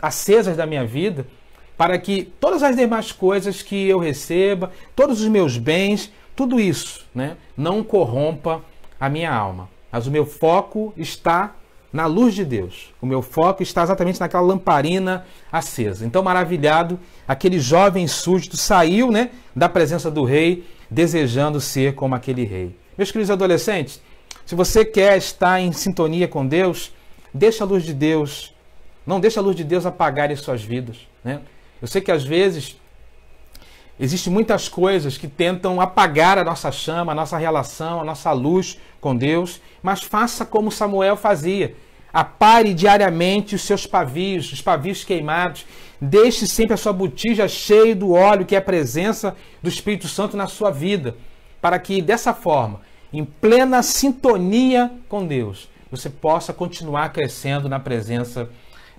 [SPEAKER 7] acesas da minha vida, para que todas as demais coisas que eu receba, todos os meus bens, tudo isso, né, não corrompa a minha alma. Mas o meu foco está na luz de Deus. O meu foco está exatamente naquela lamparina acesa. Então, maravilhado, aquele jovem súdito saiu, né, da presença do rei, desejando ser como aquele rei. Meus queridos adolescentes, se você quer estar em sintonia com Deus, deixa a luz de Deus, não deixa a luz de Deus apagar em suas vidas, né? Eu sei que às vezes existem muitas coisas que tentam apagar a nossa chama, a nossa relação, a nossa luz com Deus, mas faça como Samuel fazia. Apare diariamente os seus pavios, os pavios queimados. Deixe sempre a sua botija cheia do óleo, que é a presença do Espírito Santo na sua vida, para que dessa forma, em plena sintonia com Deus, você possa continuar crescendo na presença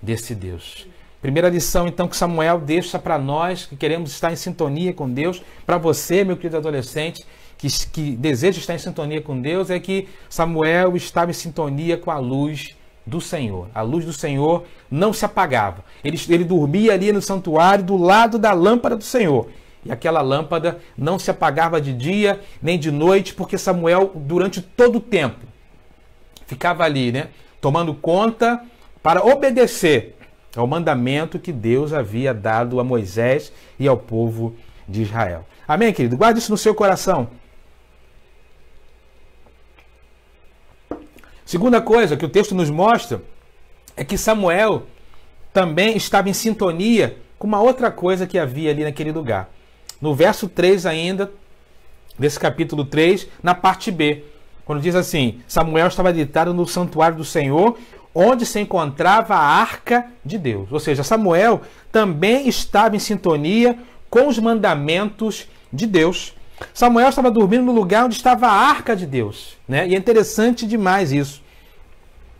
[SPEAKER 7] desse Deus. Primeira lição, então, que Samuel deixa para nós, que queremos estar em sintonia com Deus, para você, meu querido adolescente, que deseja estar em sintonia com Deus, é que Samuel estava em sintonia com a luz do Senhor. A luz do Senhor não se apagava. Ele dormia ali no santuário, do lado da lâmpada do Senhor. E aquela lâmpada não se apagava de dia nem de noite, porque Samuel, durante todo o tempo, ficava ali, né, tomando conta para obedecer ao mandamento que Deus havia dado a Moisés e ao povo de Israel. Amém, querido? Guarde isso no seu coração. Segunda coisa que o texto nos mostra é que Samuel também estava em sintonia com uma outra coisa que havia ali naquele lugar. No verso 3 ainda, desse capítulo 3, na parte B, quando diz assim: Samuel estava deitado no santuário do Senhor, onde se encontrava a arca de Deus. Ou seja, Samuel também estava em sintonia com os mandamentos de Deus. Samuel estava dormindo no lugar onde estava a arca de Deus, né? E é interessante demais isso.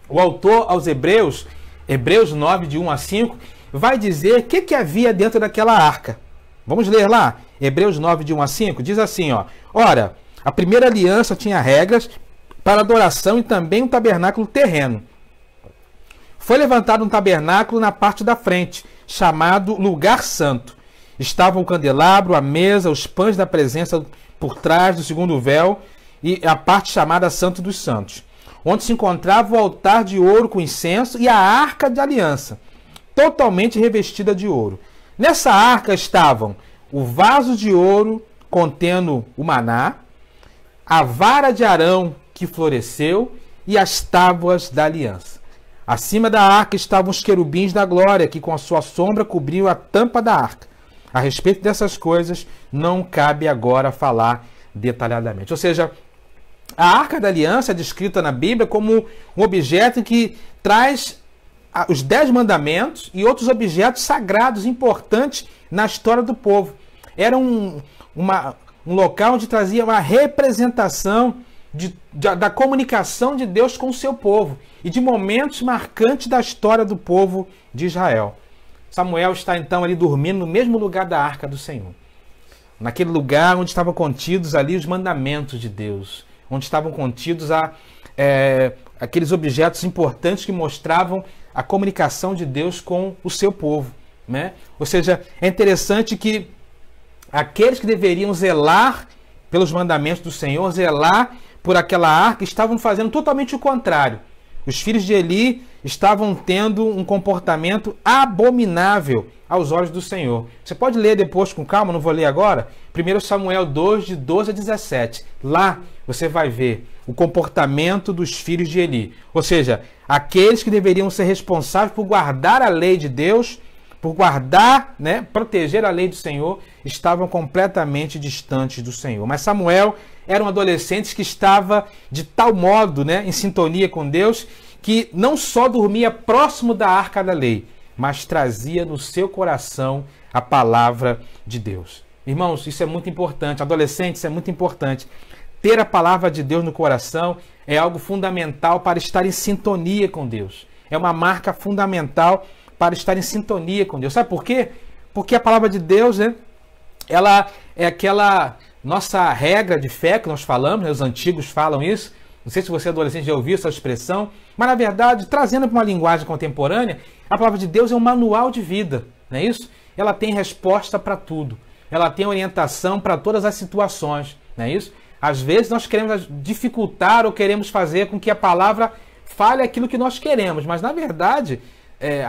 [SPEAKER 7] O autor aos Hebreus, Hebreus 9, de 1 a 5, vai dizer o que havia dentro daquela arca. Vamos ler lá, Hebreus 9, de 1 a 5, diz assim, ó: Ora, a primeira aliança tinha regras para adoração e também um tabernáculo terreno. Foi levantado um tabernáculo na parte da frente, chamado Lugar Santo. Estavam o candelabro, a mesa, os pães da presença por trás do segundo véu e a parte chamada Santo dos Santos, onde se encontrava o altar de ouro com incenso e a arca de aliança, totalmente revestida de ouro. Nessa arca estavam o vaso de ouro contendo o maná, a vara de Arão que floresceu e as tábuas da aliança. Acima da arca estavam os querubins da glória, que com a sua sombra cobriam a tampa da arca. A respeito dessas coisas, não cabe agora falar detalhadamente. Ou seja, a Arca da Aliança é descrita na Bíblia como um objeto que traz os 10 mandamentos e outros objetos sagrados importantes na história do povo. Era um local onde trazia uma representação da comunicação de Deus com o seu povo e de momentos marcantes da história do povo de Israel. Samuel está então ali dormindo no mesmo lugar da arca do Senhor. Naquele lugar onde estavam contidos ali os mandamentos de Deus. Onde estavam contidos aqueles objetos importantes que mostravam a comunicação de Deus com o seu povo, né? Ou seja, é interessante que aqueles que deveriam zelar pelos mandamentos do Senhor, zelar por aquela arca, estavam fazendo totalmente o contrário. Os filhos de Eli estavam tendo um comportamento abominável aos olhos do Senhor. Você pode ler depois com calma, não vou ler agora. 1 Samuel 2, de 12 a 17. Lá você vai ver o comportamento dos filhos de Eli. Ou seja, aqueles que deveriam ser responsáveis por guardar a lei de Deus, por guardar, né, proteger a lei do Senhor, estavam completamente distantes do Senhor. Mas Samuel era um adolescente que estava de tal modo, né, em sintonia com Deus, que não só dormia próximo da arca da lei, mas trazia no seu coração a palavra de Deus. Irmãos, isso é muito importante. Adolescentes, isso é muito importante. Ter a palavra de Deus no coração é algo fundamental para estar em sintonia com Deus. É uma marca fundamental para estar em sintonia com Deus. Sabe por quê? Porque a palavra de Deus, né, ela é aquela nossa regra de fé que nós falamos, né, os antigos falam isso. Não sei se você, adolescente, já ouviu essa expressão, mas na verdade, trazendo para uma linguagem contemporânea, a palavra de Deus é um manual de vida, não é isso? Ela tem resposta para tudo. Ela tem orientação para todas as situações, não é isso? Às vezes nós queremos dificultar ou queremos fazer com que a palavra fale aquilo que nós queremos, mas na verdade,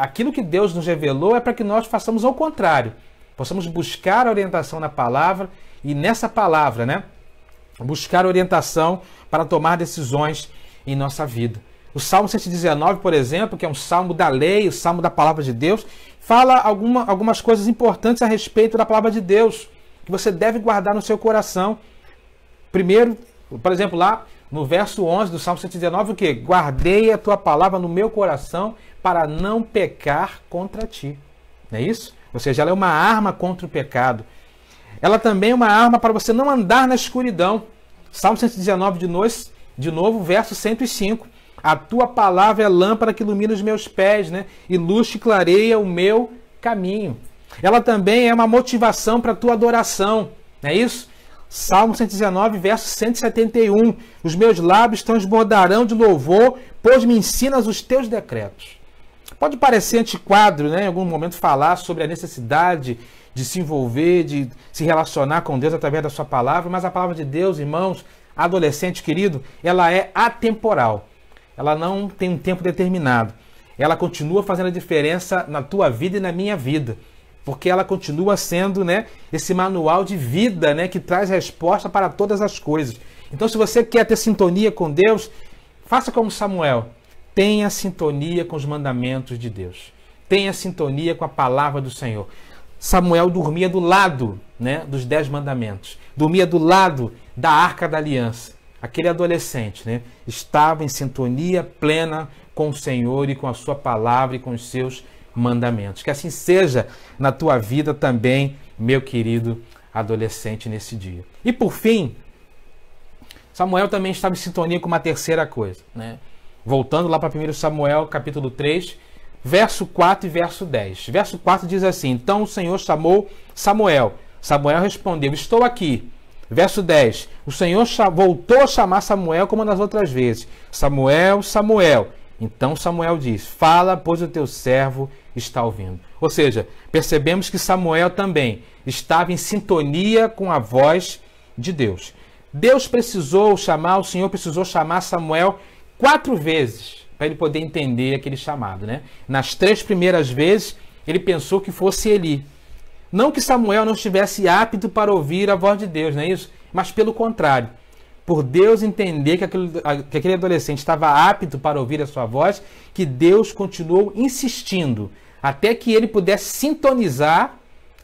[SPEAKER 7] aquilo que Deus nos revelou é para que nós façamos ao contrário. Possamos buscar a orientação na palavra e nessa palavra, né, buscar orientação para tomar decisões em nossa vida. O Salmo 119, por exemplo, que é um salmo da lei, o salmo da palavra de Deus, fala algumas coisas importantes a respeito da palavra de Deus, que você deve guardar no seu coração. Primeiro, por exemplo, lá no verso 11 do Salmo 119, o que? Guardei a tua palavra no meu coração para não pecar contra ti. Não é isso? Ou seja, ela é uma arma contra o pecado. Ela também é uma arma para você não andar na escuridão. Salmo 119, de novo, verso 105. A tua palavra é lâmpada que ilumina os meus pés, né? E luz que clareia o meu caminho. Ela também é uma motivação para a tua adoração. Não é isso? Salmo 119, verso 171. Os meus lábios transbordarão de louvor, pois me ensinas os teus decretos. Pode parecer antiquado, né, em algum momento falar sobre a necessidade de se envolver, de se relacionar com Deus através da sua palavra, mas a palavra de Deus, irmãos, adolescente querido, ela é atemporal. Ela não tem um tempo determinado. Ela continua fazendo a diferença na tua vida e na minha vida. Porque ela continua sendo, né, esse manual de vida, né, que traz resposta para todas as coisas. Então, se você quer ter sintonia com Deus, faça como Samuel. Tenha sintonia com os mandamentos de Deus. Tenha sintonia com a palavra do Senhor. Samuel dormia do lado, né, dos 10 mandamentos. Dormia do lado da Arca da Aliança. Aquele adolescente, né, estava em sintonia plena com o Senhor e com a sua palavra e com os seus mandamentos. Que assim seja na tua vida também, meu querido adolescente, nesse dia. E por fim, Samuel também estava em sintonia com uma terceira coisa, né? Voltando lá para 1 Samuel, capítulo 3, verso 4 e verso 10. Verso 4 diz assim: então o Senhor chamou Samuel. Samuel respondeu: estou aqui. Verso 10. O Senhor voltou a chamar Samuel como nas outras vezes. Samuel, Samuel. Então Samuel diz: fala, pois o teu servo está ouvindo. Ou seja, percebemos que Samuel também estava em sintonia com a voz de Deus. Deus precisou chamar, o Senhor precisou chamar Samuel 4 vezes para ele poder entender aquele chamado, né? Nas 3 primeiras vezes, ele pensou que fosse Eli. Não que Samuel não estivesse apto para ouvir a voz de Deus, não é isso? Mas pelo contrário, por Deus entender que aquele adolescente estava apto para ouvir a sua voz, que Deus continuou insistindo até que ele pudesse sintonizar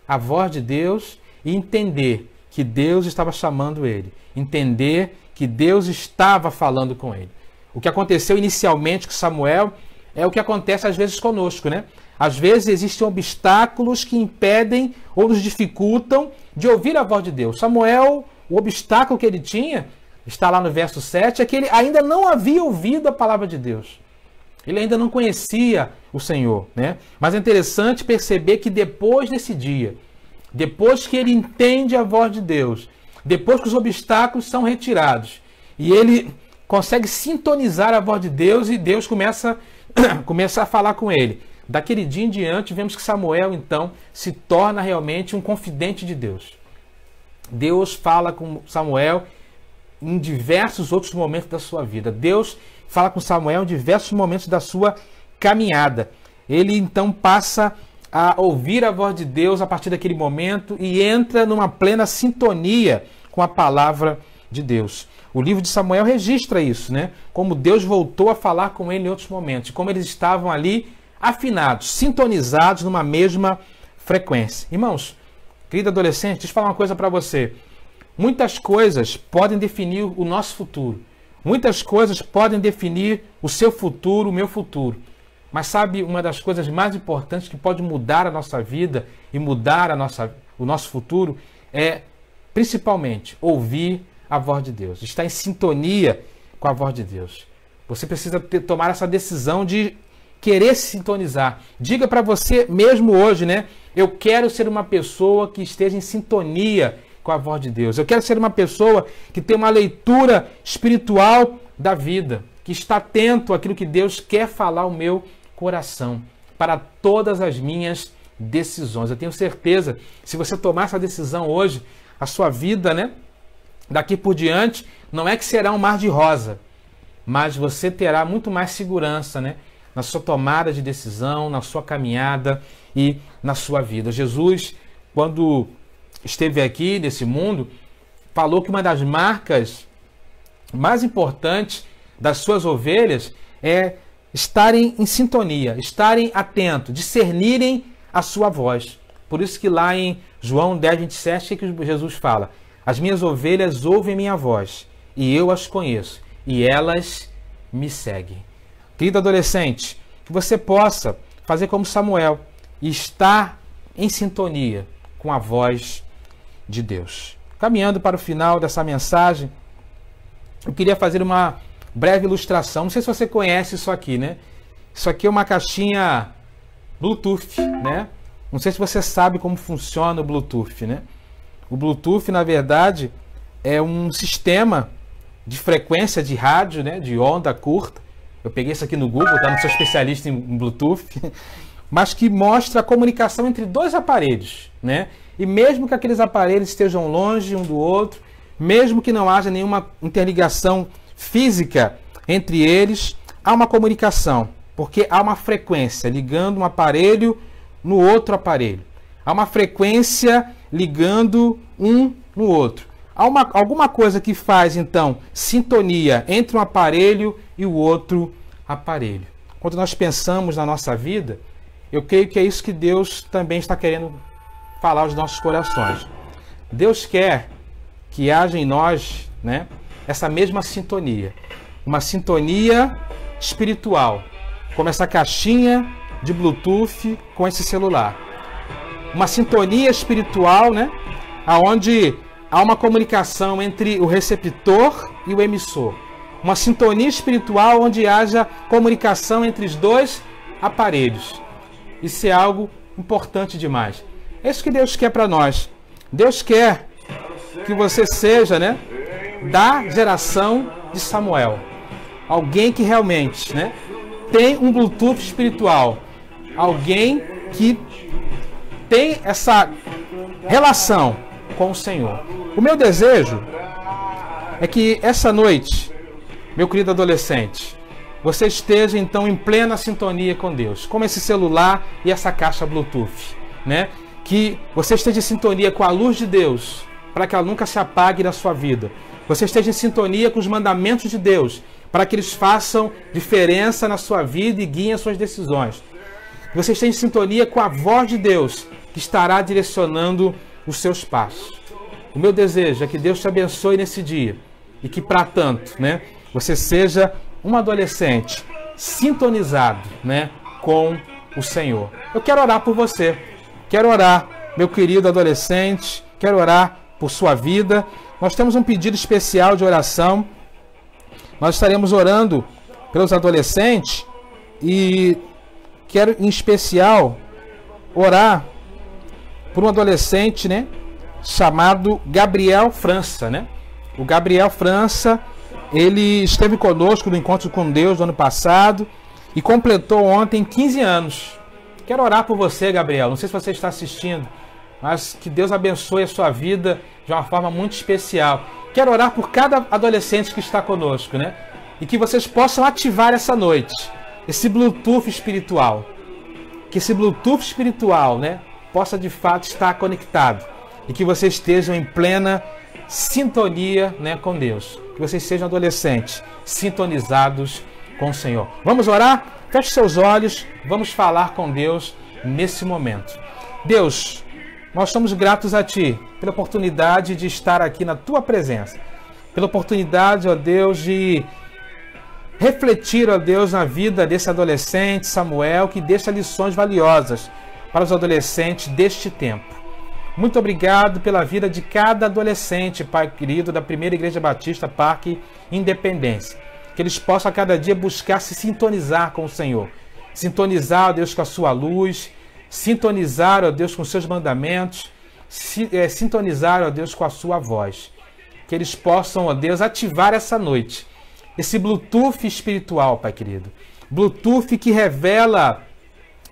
[SPEAKER 7] a voz de Deus e entender que Deus estava chamando ele, entender que Deus estava falando com ele. O que aconteceu inicialmente com Samuel é o que acontece às vezes conosco, né? Às vezes existem obstáculos que impedem ou nos dificultam de ouvir a voz de Deus. Samuel, o obstáculo que ele tinha, está lá no verso 7, é que ele ainda não havia ouvido a palavra de Deus. Ele ainda não conhecia o Senhor, né? Mas é interessante perceber que depois desse dia, depois que ele entende a voz de Deus, depois que os obstáculos são retirados, e ele consegue sintonizar a voz de Deus, e Deus começa a falar com ele. Daquele dia em diante, vemos que Samuel, então, se torna realmente um confidente de Deus. Deus fala com Samuel em diversos outros momentos da sua vida. Deus fala com Samuel em diversos momentos da sua caminhada. Ele, então, passa a ouvir a voz de Deus a partir daquele momento e entra numa plena sintonia com a palavra de Deus. O livro de Samuel registra isso, né? Como Deus voltou a falar com ele em outros momentos, como eles estavam ali afinados, sintonizados numa mesma frequência. Irmãos, querido adolescente, deixa eu falar uma coisa para você. Muitas coisas podem definir o nosso futuro. Muitas coisas podem definir o seu futuro, o meu futuro. Mas sabe, uma das coisas mais importantes que pode mudar a nossa vida e mudar o nosso futuro é, principalmente, ouvir a voz de Deus. Estar em sintonia com a voz de Deus. Você precisa tomar essa decisão de querer se sintonizar. Diga para você mesmo hoje, né? Eu quero ser uma pessoa que esteja em sintonia com a voz de Deus. Eu quero ser uma pessoa que tem uma leitura espiritual da vida, que está atento àquilo que Deus quer falar ao meu coração, para todas as minhas decisões. Eu tenho certeza, se você tomar essa decisão hoje, a sua vida, né, daqui por diante, não é que será um mar de rosa, mas você terá muito mais segurança, né, na sua tomada de decisão, na sua caminhada e na sua vida. Jesus, quando esteve aqui nesse mundo, falou que uma das marcas mais importantes das suas ovelhas é estarem em sintonia, estarem atentos, discernirem a sua voz. Por isso que lá em João 10, 27, o que Jesus fala? As minhas ovelhas ouvem minha voz, e eu as conheço, e elas me seguem. Querido adolescente, que você possa fazer como Samuel e estar em sintonia com a voz de Deus. Caminhando para o final dessa mensagem, eu queria fazer uma breve ilustração. Não sei se você conhece isso aqui, né? Isso aqui é uma caixinha Bluetooth, né? Não sei se você sabe como funciona o Bluetooth, né? O Bluetooth, na verdade, é um sistema de frequência de rádio, né? De onda curta. Eu peguei isso aqui no Google, tá? Não sou especialista em Bluetooth, mas que mostra a comunicação entre dois aparelhos, né? E mesmo que aqueles aparelhos estejam longe um do outro, mesmo que não haja nenhuma interligação física entre eles, há uma comunicação, porque há uma frequência ligando um aparelho no outro aparelho. Há uma frequência ligando um no outro. Há alguma coisa que faz, então, sintonia entre um aparelho e o outro aparelho. Quando nós pensamos na nossa vida, eu creio que é isso que Deus também está querendo falar aos nossos corações. Deus quer que haja em nós, né, essa mesma sintonia. Uma sintonia espiritual, como essa caixinha de Bluetooth com esse celular. Uma sintonia espiritual, né, onde há uma comunicação entre o receptor e o emissor. Uma sintonia espiritual onde haja comunicação entre os dois aparelhos. Isso é algo importante demais. É isso que Deus quer para nós. Deus quer que você seja, né, da geração de Samuel. Alguém que realmente, né, tem um Bluetooth espiritual. Alguém que tem essa relação com o Senhor. O meu desejo é que essa noite, meu querido adolescente, você esteja então em plena sintonia com Deus, como esse celular e essa caixa Bluetooth, né? Que você esteja em sintonia com a luz de Deus, para que ela nunca se apague na sua vida. Você esteja em sintonia com os mandamentos de Deus, para que eles façam diferença na sua vida e guiem as suas decisões. Você esteja em sintonia com a voz de Deus, que estará direcionando os seus passos. O meu desejo é que Deus te abençoe nesse dia e que, para tanto, né, você seja um adolescente sintonizado, né, com o Senhor. Eu quero orar por você. Quero orar, meu querido adolescente. Quero orar por sua vida. Nós temos um pedido especial de oração. Nós estaremos orando pelos adolescentes e quero, em especial, orar por um adolescente, né, chamado Gabriel França, né? O Gabriel França, ele esteve conosco no Encontro com Deus do ano passado e completou ontem 15 anos. Quero orar por você, Gabriel. Não sei se você está assistindo, mas que Deus abençoe a sua vida de uma forma muito especial. Quero orar por cada adolescente que está conosco, né? E que vocês possam ativar essa noite esse Bluetooth espiritual. Que esse Bluetooth espiritual, né, possa de fato estar conectado. E que vocês estejam em plena sintonia, né, com Deus. Que vocês sejam adolescentes sintonizados com o Senhor. Vamos orar? Feche seus olhos. Vamos falar com Deus nesse momento. Deus, nós somos gratos a Ti pela oportunidade de estar aqui na Tua presença. Pela oportunidade, ó Deus, de refletir, ó Deus, na vida desse adolescente, Samuel, que deixa lições valiosas para os adolescentes deste tempo. Muito obrigado pela vida de cada adolescente, Pai querido, da Primeira Igreja Batista Parque Independência. Que eles possam a cada dia buscar se sintonizar com o Senhor. Sintonizar, ó Deus, com a sua luz. Sintonizar, ó Deus, com os seus mandamentos. Sintonizar, ó Deus, com a sua voz. Que eles possam, ó Deus, ativar essa noite esse Bluetooth espiritual, Pai querido. Bluetooth que revela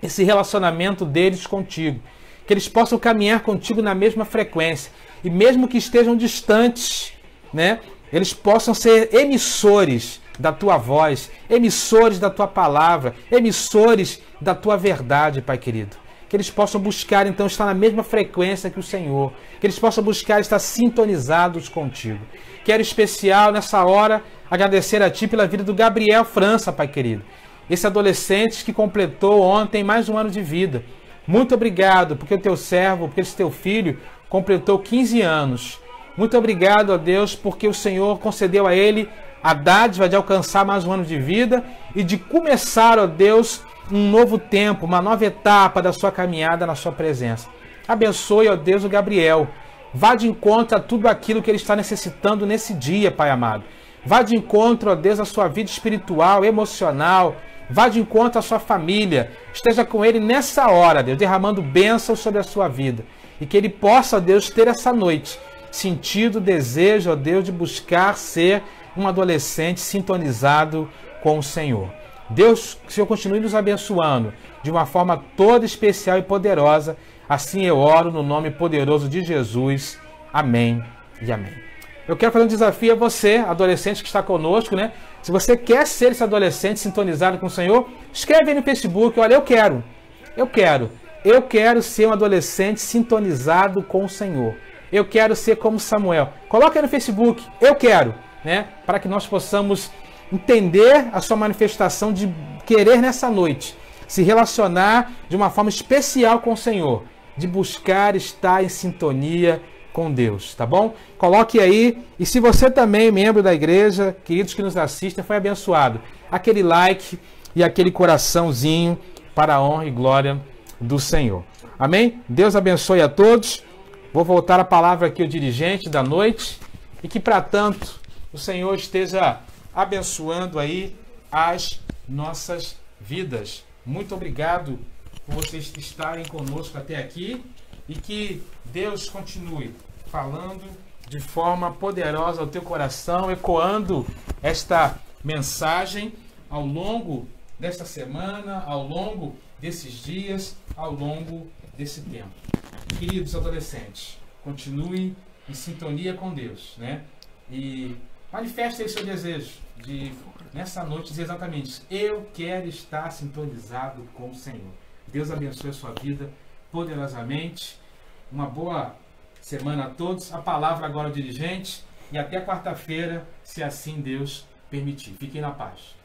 [SPEAKER 7] esse relacionamento deles contigo. Que eles possam caminhar contigo na mesma frequência. E mesmo que estejam distantes, né, eles possam ser emissores da tua voz, emissores da tua palavra, emissores da tua verdade, Pai querido. Que eles possam buscar, então, estar na mesma frequência que o Senhor. Que eles possam buscar estar sintonizados contigo. Quero especial, nessa hora, agradecer a Ti pela vida do Gabriel França, Pai querido. Esse adolescente que completou ontem mais um ano de vida. Muito obrigado, porque o Teu servo, porque esse Teu filho completou 15 anos. Muito obrigado, ó Deus, porque o Senhor concedeu a ele a dádiva de alcançar mais um ano de vida e de começar, ó Deus, um novo tempo, uma nova etapa da sua caminhada na sua presença. Abençoe, ó Deus, o Gabriel. Vá de encontro a tudo aquilo que ele está necessitando nesse dia, Pai amado. Vá de encontro, ó Deus, à sua vida espiritual, emocional. Vá de encontro à sua família. Esteja com ele nessa hora, Deus, derramando bênçãos sobre a sua vida. E que ele possa, ó Deus, ter essa noite sentido, desejo, ó Deus, de buscar ser um adolescente sintonizado com o Senhor. Deus, que o Senhor continue nos abençoando de uma forma toda especial e poderosa. Assim eu oro no nome poderoso de Jesus. Amém e amém. Eu quero fazer um desafio a você, adolescente que está conosco, né? Se você quer ser esse adolescente sintonizado com o Senhor, escreve aí no Facebook, olha, eu quero ser um adolescente sintonizado com o Senhor. Eu quero ser como Samuel. Coloca aí no Facebook, eu quero, né? Para que nós possamos entender a sua manifestação de querer nessa noite se relacionar de uma forma especial com o Senhor, de buscar estar em sintonia com Deus, tá bom? Coloque aí, e se você também, membro da igreja, queridos que nos assistem, foi abençoado, aquele like e aquele coraçãozinho para a honra e glória do Senhor. Amém? Deus abençoe a todos. Vou voltar a palavra aqui ao dirigente da noite e que, para tanto, o Senhor esteja abençoando aí as nossas vidas. Muito obrigado por vocês estarem conosco até aqui e que Deus continue falando de forma poderosa ao teu coração, ecoando esta mensagem ao longo desta semana, ao longo desses dias, ao longo desse tempo. Queridos adolescentes, continuem em sintonia com Deus, né? E manifestem o seu desejo de, nessa noite, dizer exatamente isso. Eu quero estar sintonizado com o Senhor. Deus abençoe a sua vida poderosamente. Uma boa semana a todos. A palavra agora ao dirigente. E até quarta-feira, se assim Deus permitir. Fiquem na paz.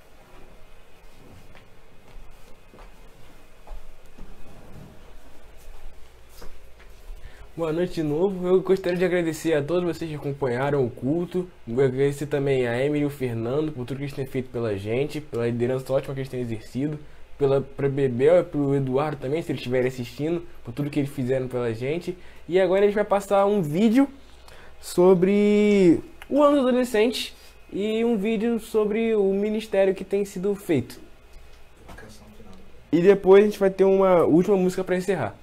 [SPEAKER 1] Boa noite de novo. Eu gostaria de agradecer a todos vocês que acompanharam o culto. Agradecer também a Emily e o Fernando por tudo que eles têm feito pela gente, pela liderança ótima que eles têm exercido, para Bebel e pro Eduardo também, se eles estiverem assistindo, por tudo que eles fizeram pela gente. E agora a gente vai passar um vídeo sobre o ano do adolescente e um vídeo sobre o ministério que tem sido feito. E depois a gente vai ter uma última música para encerrar.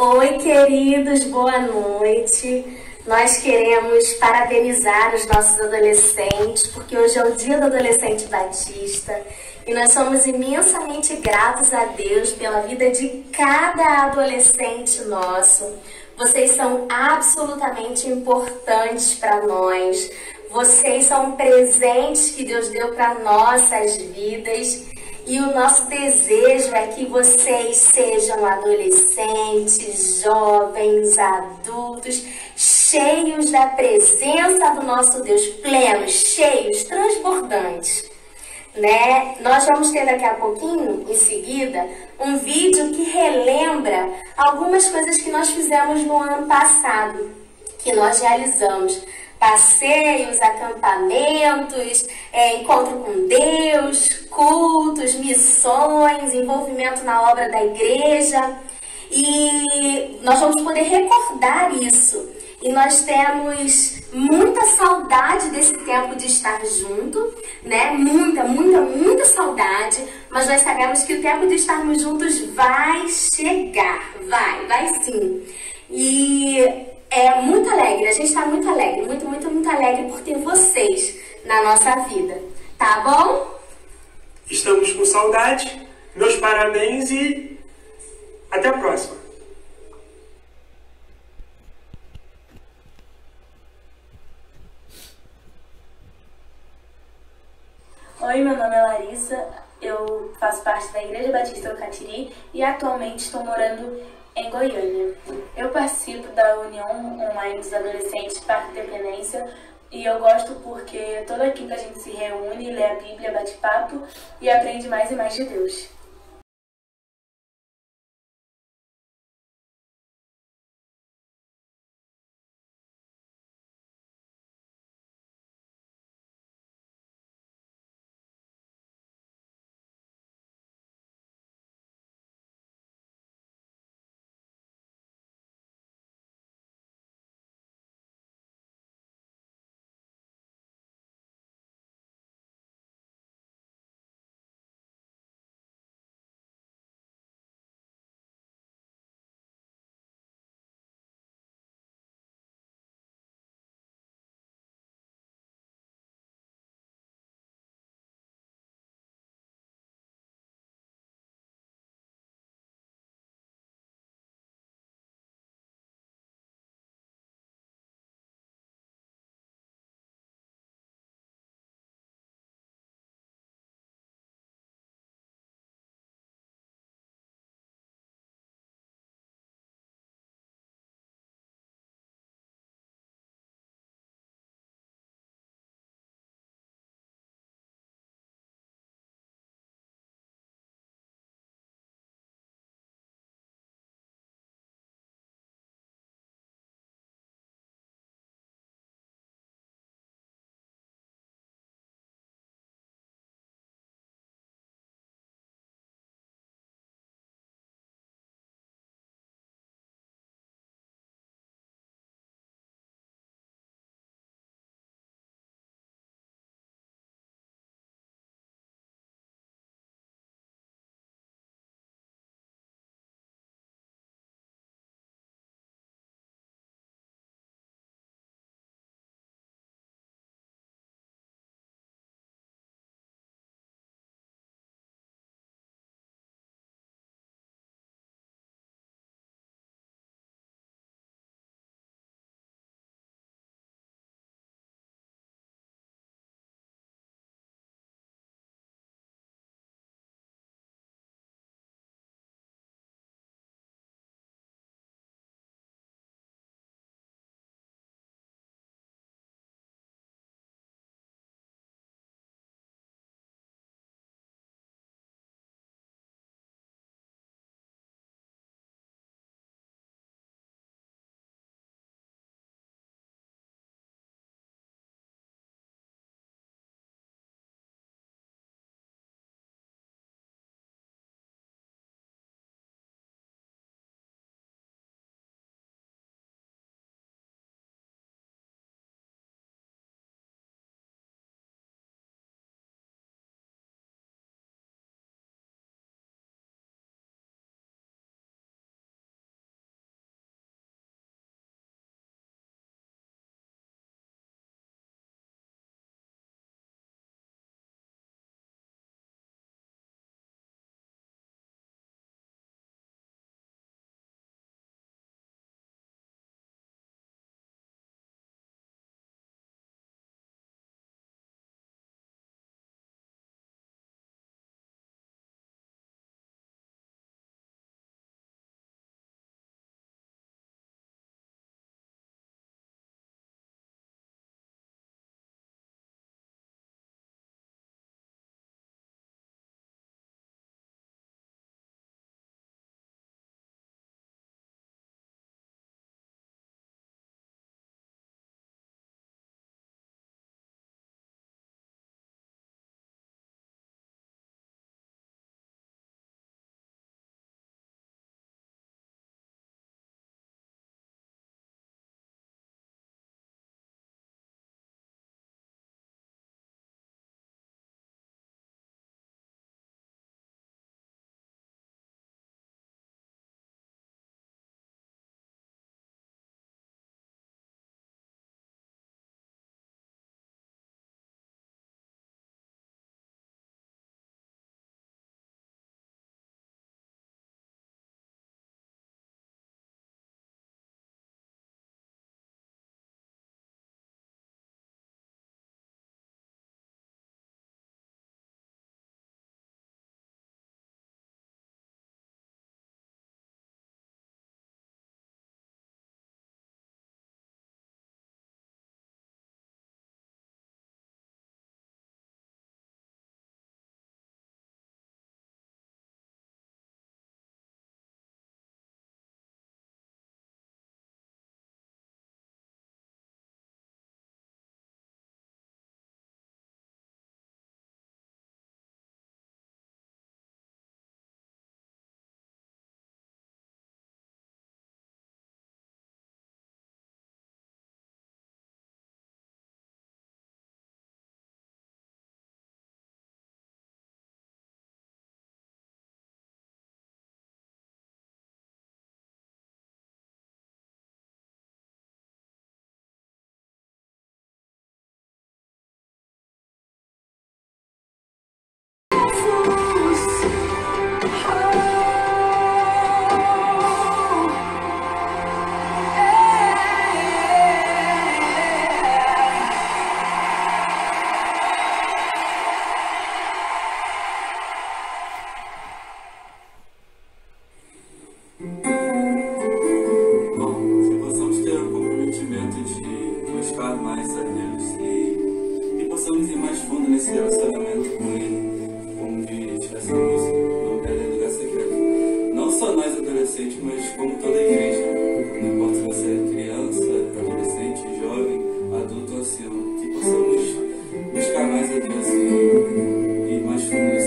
[SPEAKER 8] Oi, queridos, boa noite. Nós queremos parabenizar os nossos adolescentes, porque hoje é o Dia do Adolescente Batista e nós somos imensamente gratos a Deus pela vida de cada adolescente nosso. Vocês são absolutamente importantes para nós. Vocês são presentes que Deus deu para nossas vidas. E o nosso desejo é que vocês sejam adolescentes, jovens, adultos, cheios da presença do nosso Deus, plenos, cheios, transbordantes, né? Nós vamos ter daqui a pouquinho, em seguida, um vídeo que relembra algumas coisas que nós fizemos no ano passado, que nós realizamos. Passeios, acampamentos, encontro com Deus, cultos, missões, envolvimento na obra da igreja. E nós vamos poder recordar isso. E nós temos muita saudade desse tempo de estar junto, né? Muita saudade. Mas nós sabemos que o tempo de estarmos juntos vai chegar, vai sim. E é muito alegre, a gente está muito alegre, muito alegre por ter vocês na nossa vida, tá bom?
[SPEAKER 9] Estamos com saudade, Meus parabéns e até a próxima.
[SPEAKER 8] Oi, meu nome é Larissa, eu faço parte da Igreja Batista do Catiri e atualmente estou morando em Goiânia. Eu participo da União Online dos Adolescentes Parque Independência e eu gosto porque toda quinta a gente se reúne, lê a Bíblia, bate papo e aprende mais e mais de Deus.
[SPEAKER 3] mais fundo nesse relacionamento com Ele, como diz essa música, Não Perde em Lugar Secreto. Não só nós adolescentes, mas como toda a igreja. Não importa se você é criança, adolescente, jovem, adulto ou ancião, que possamos buscar mais a Deus e ir mais fundo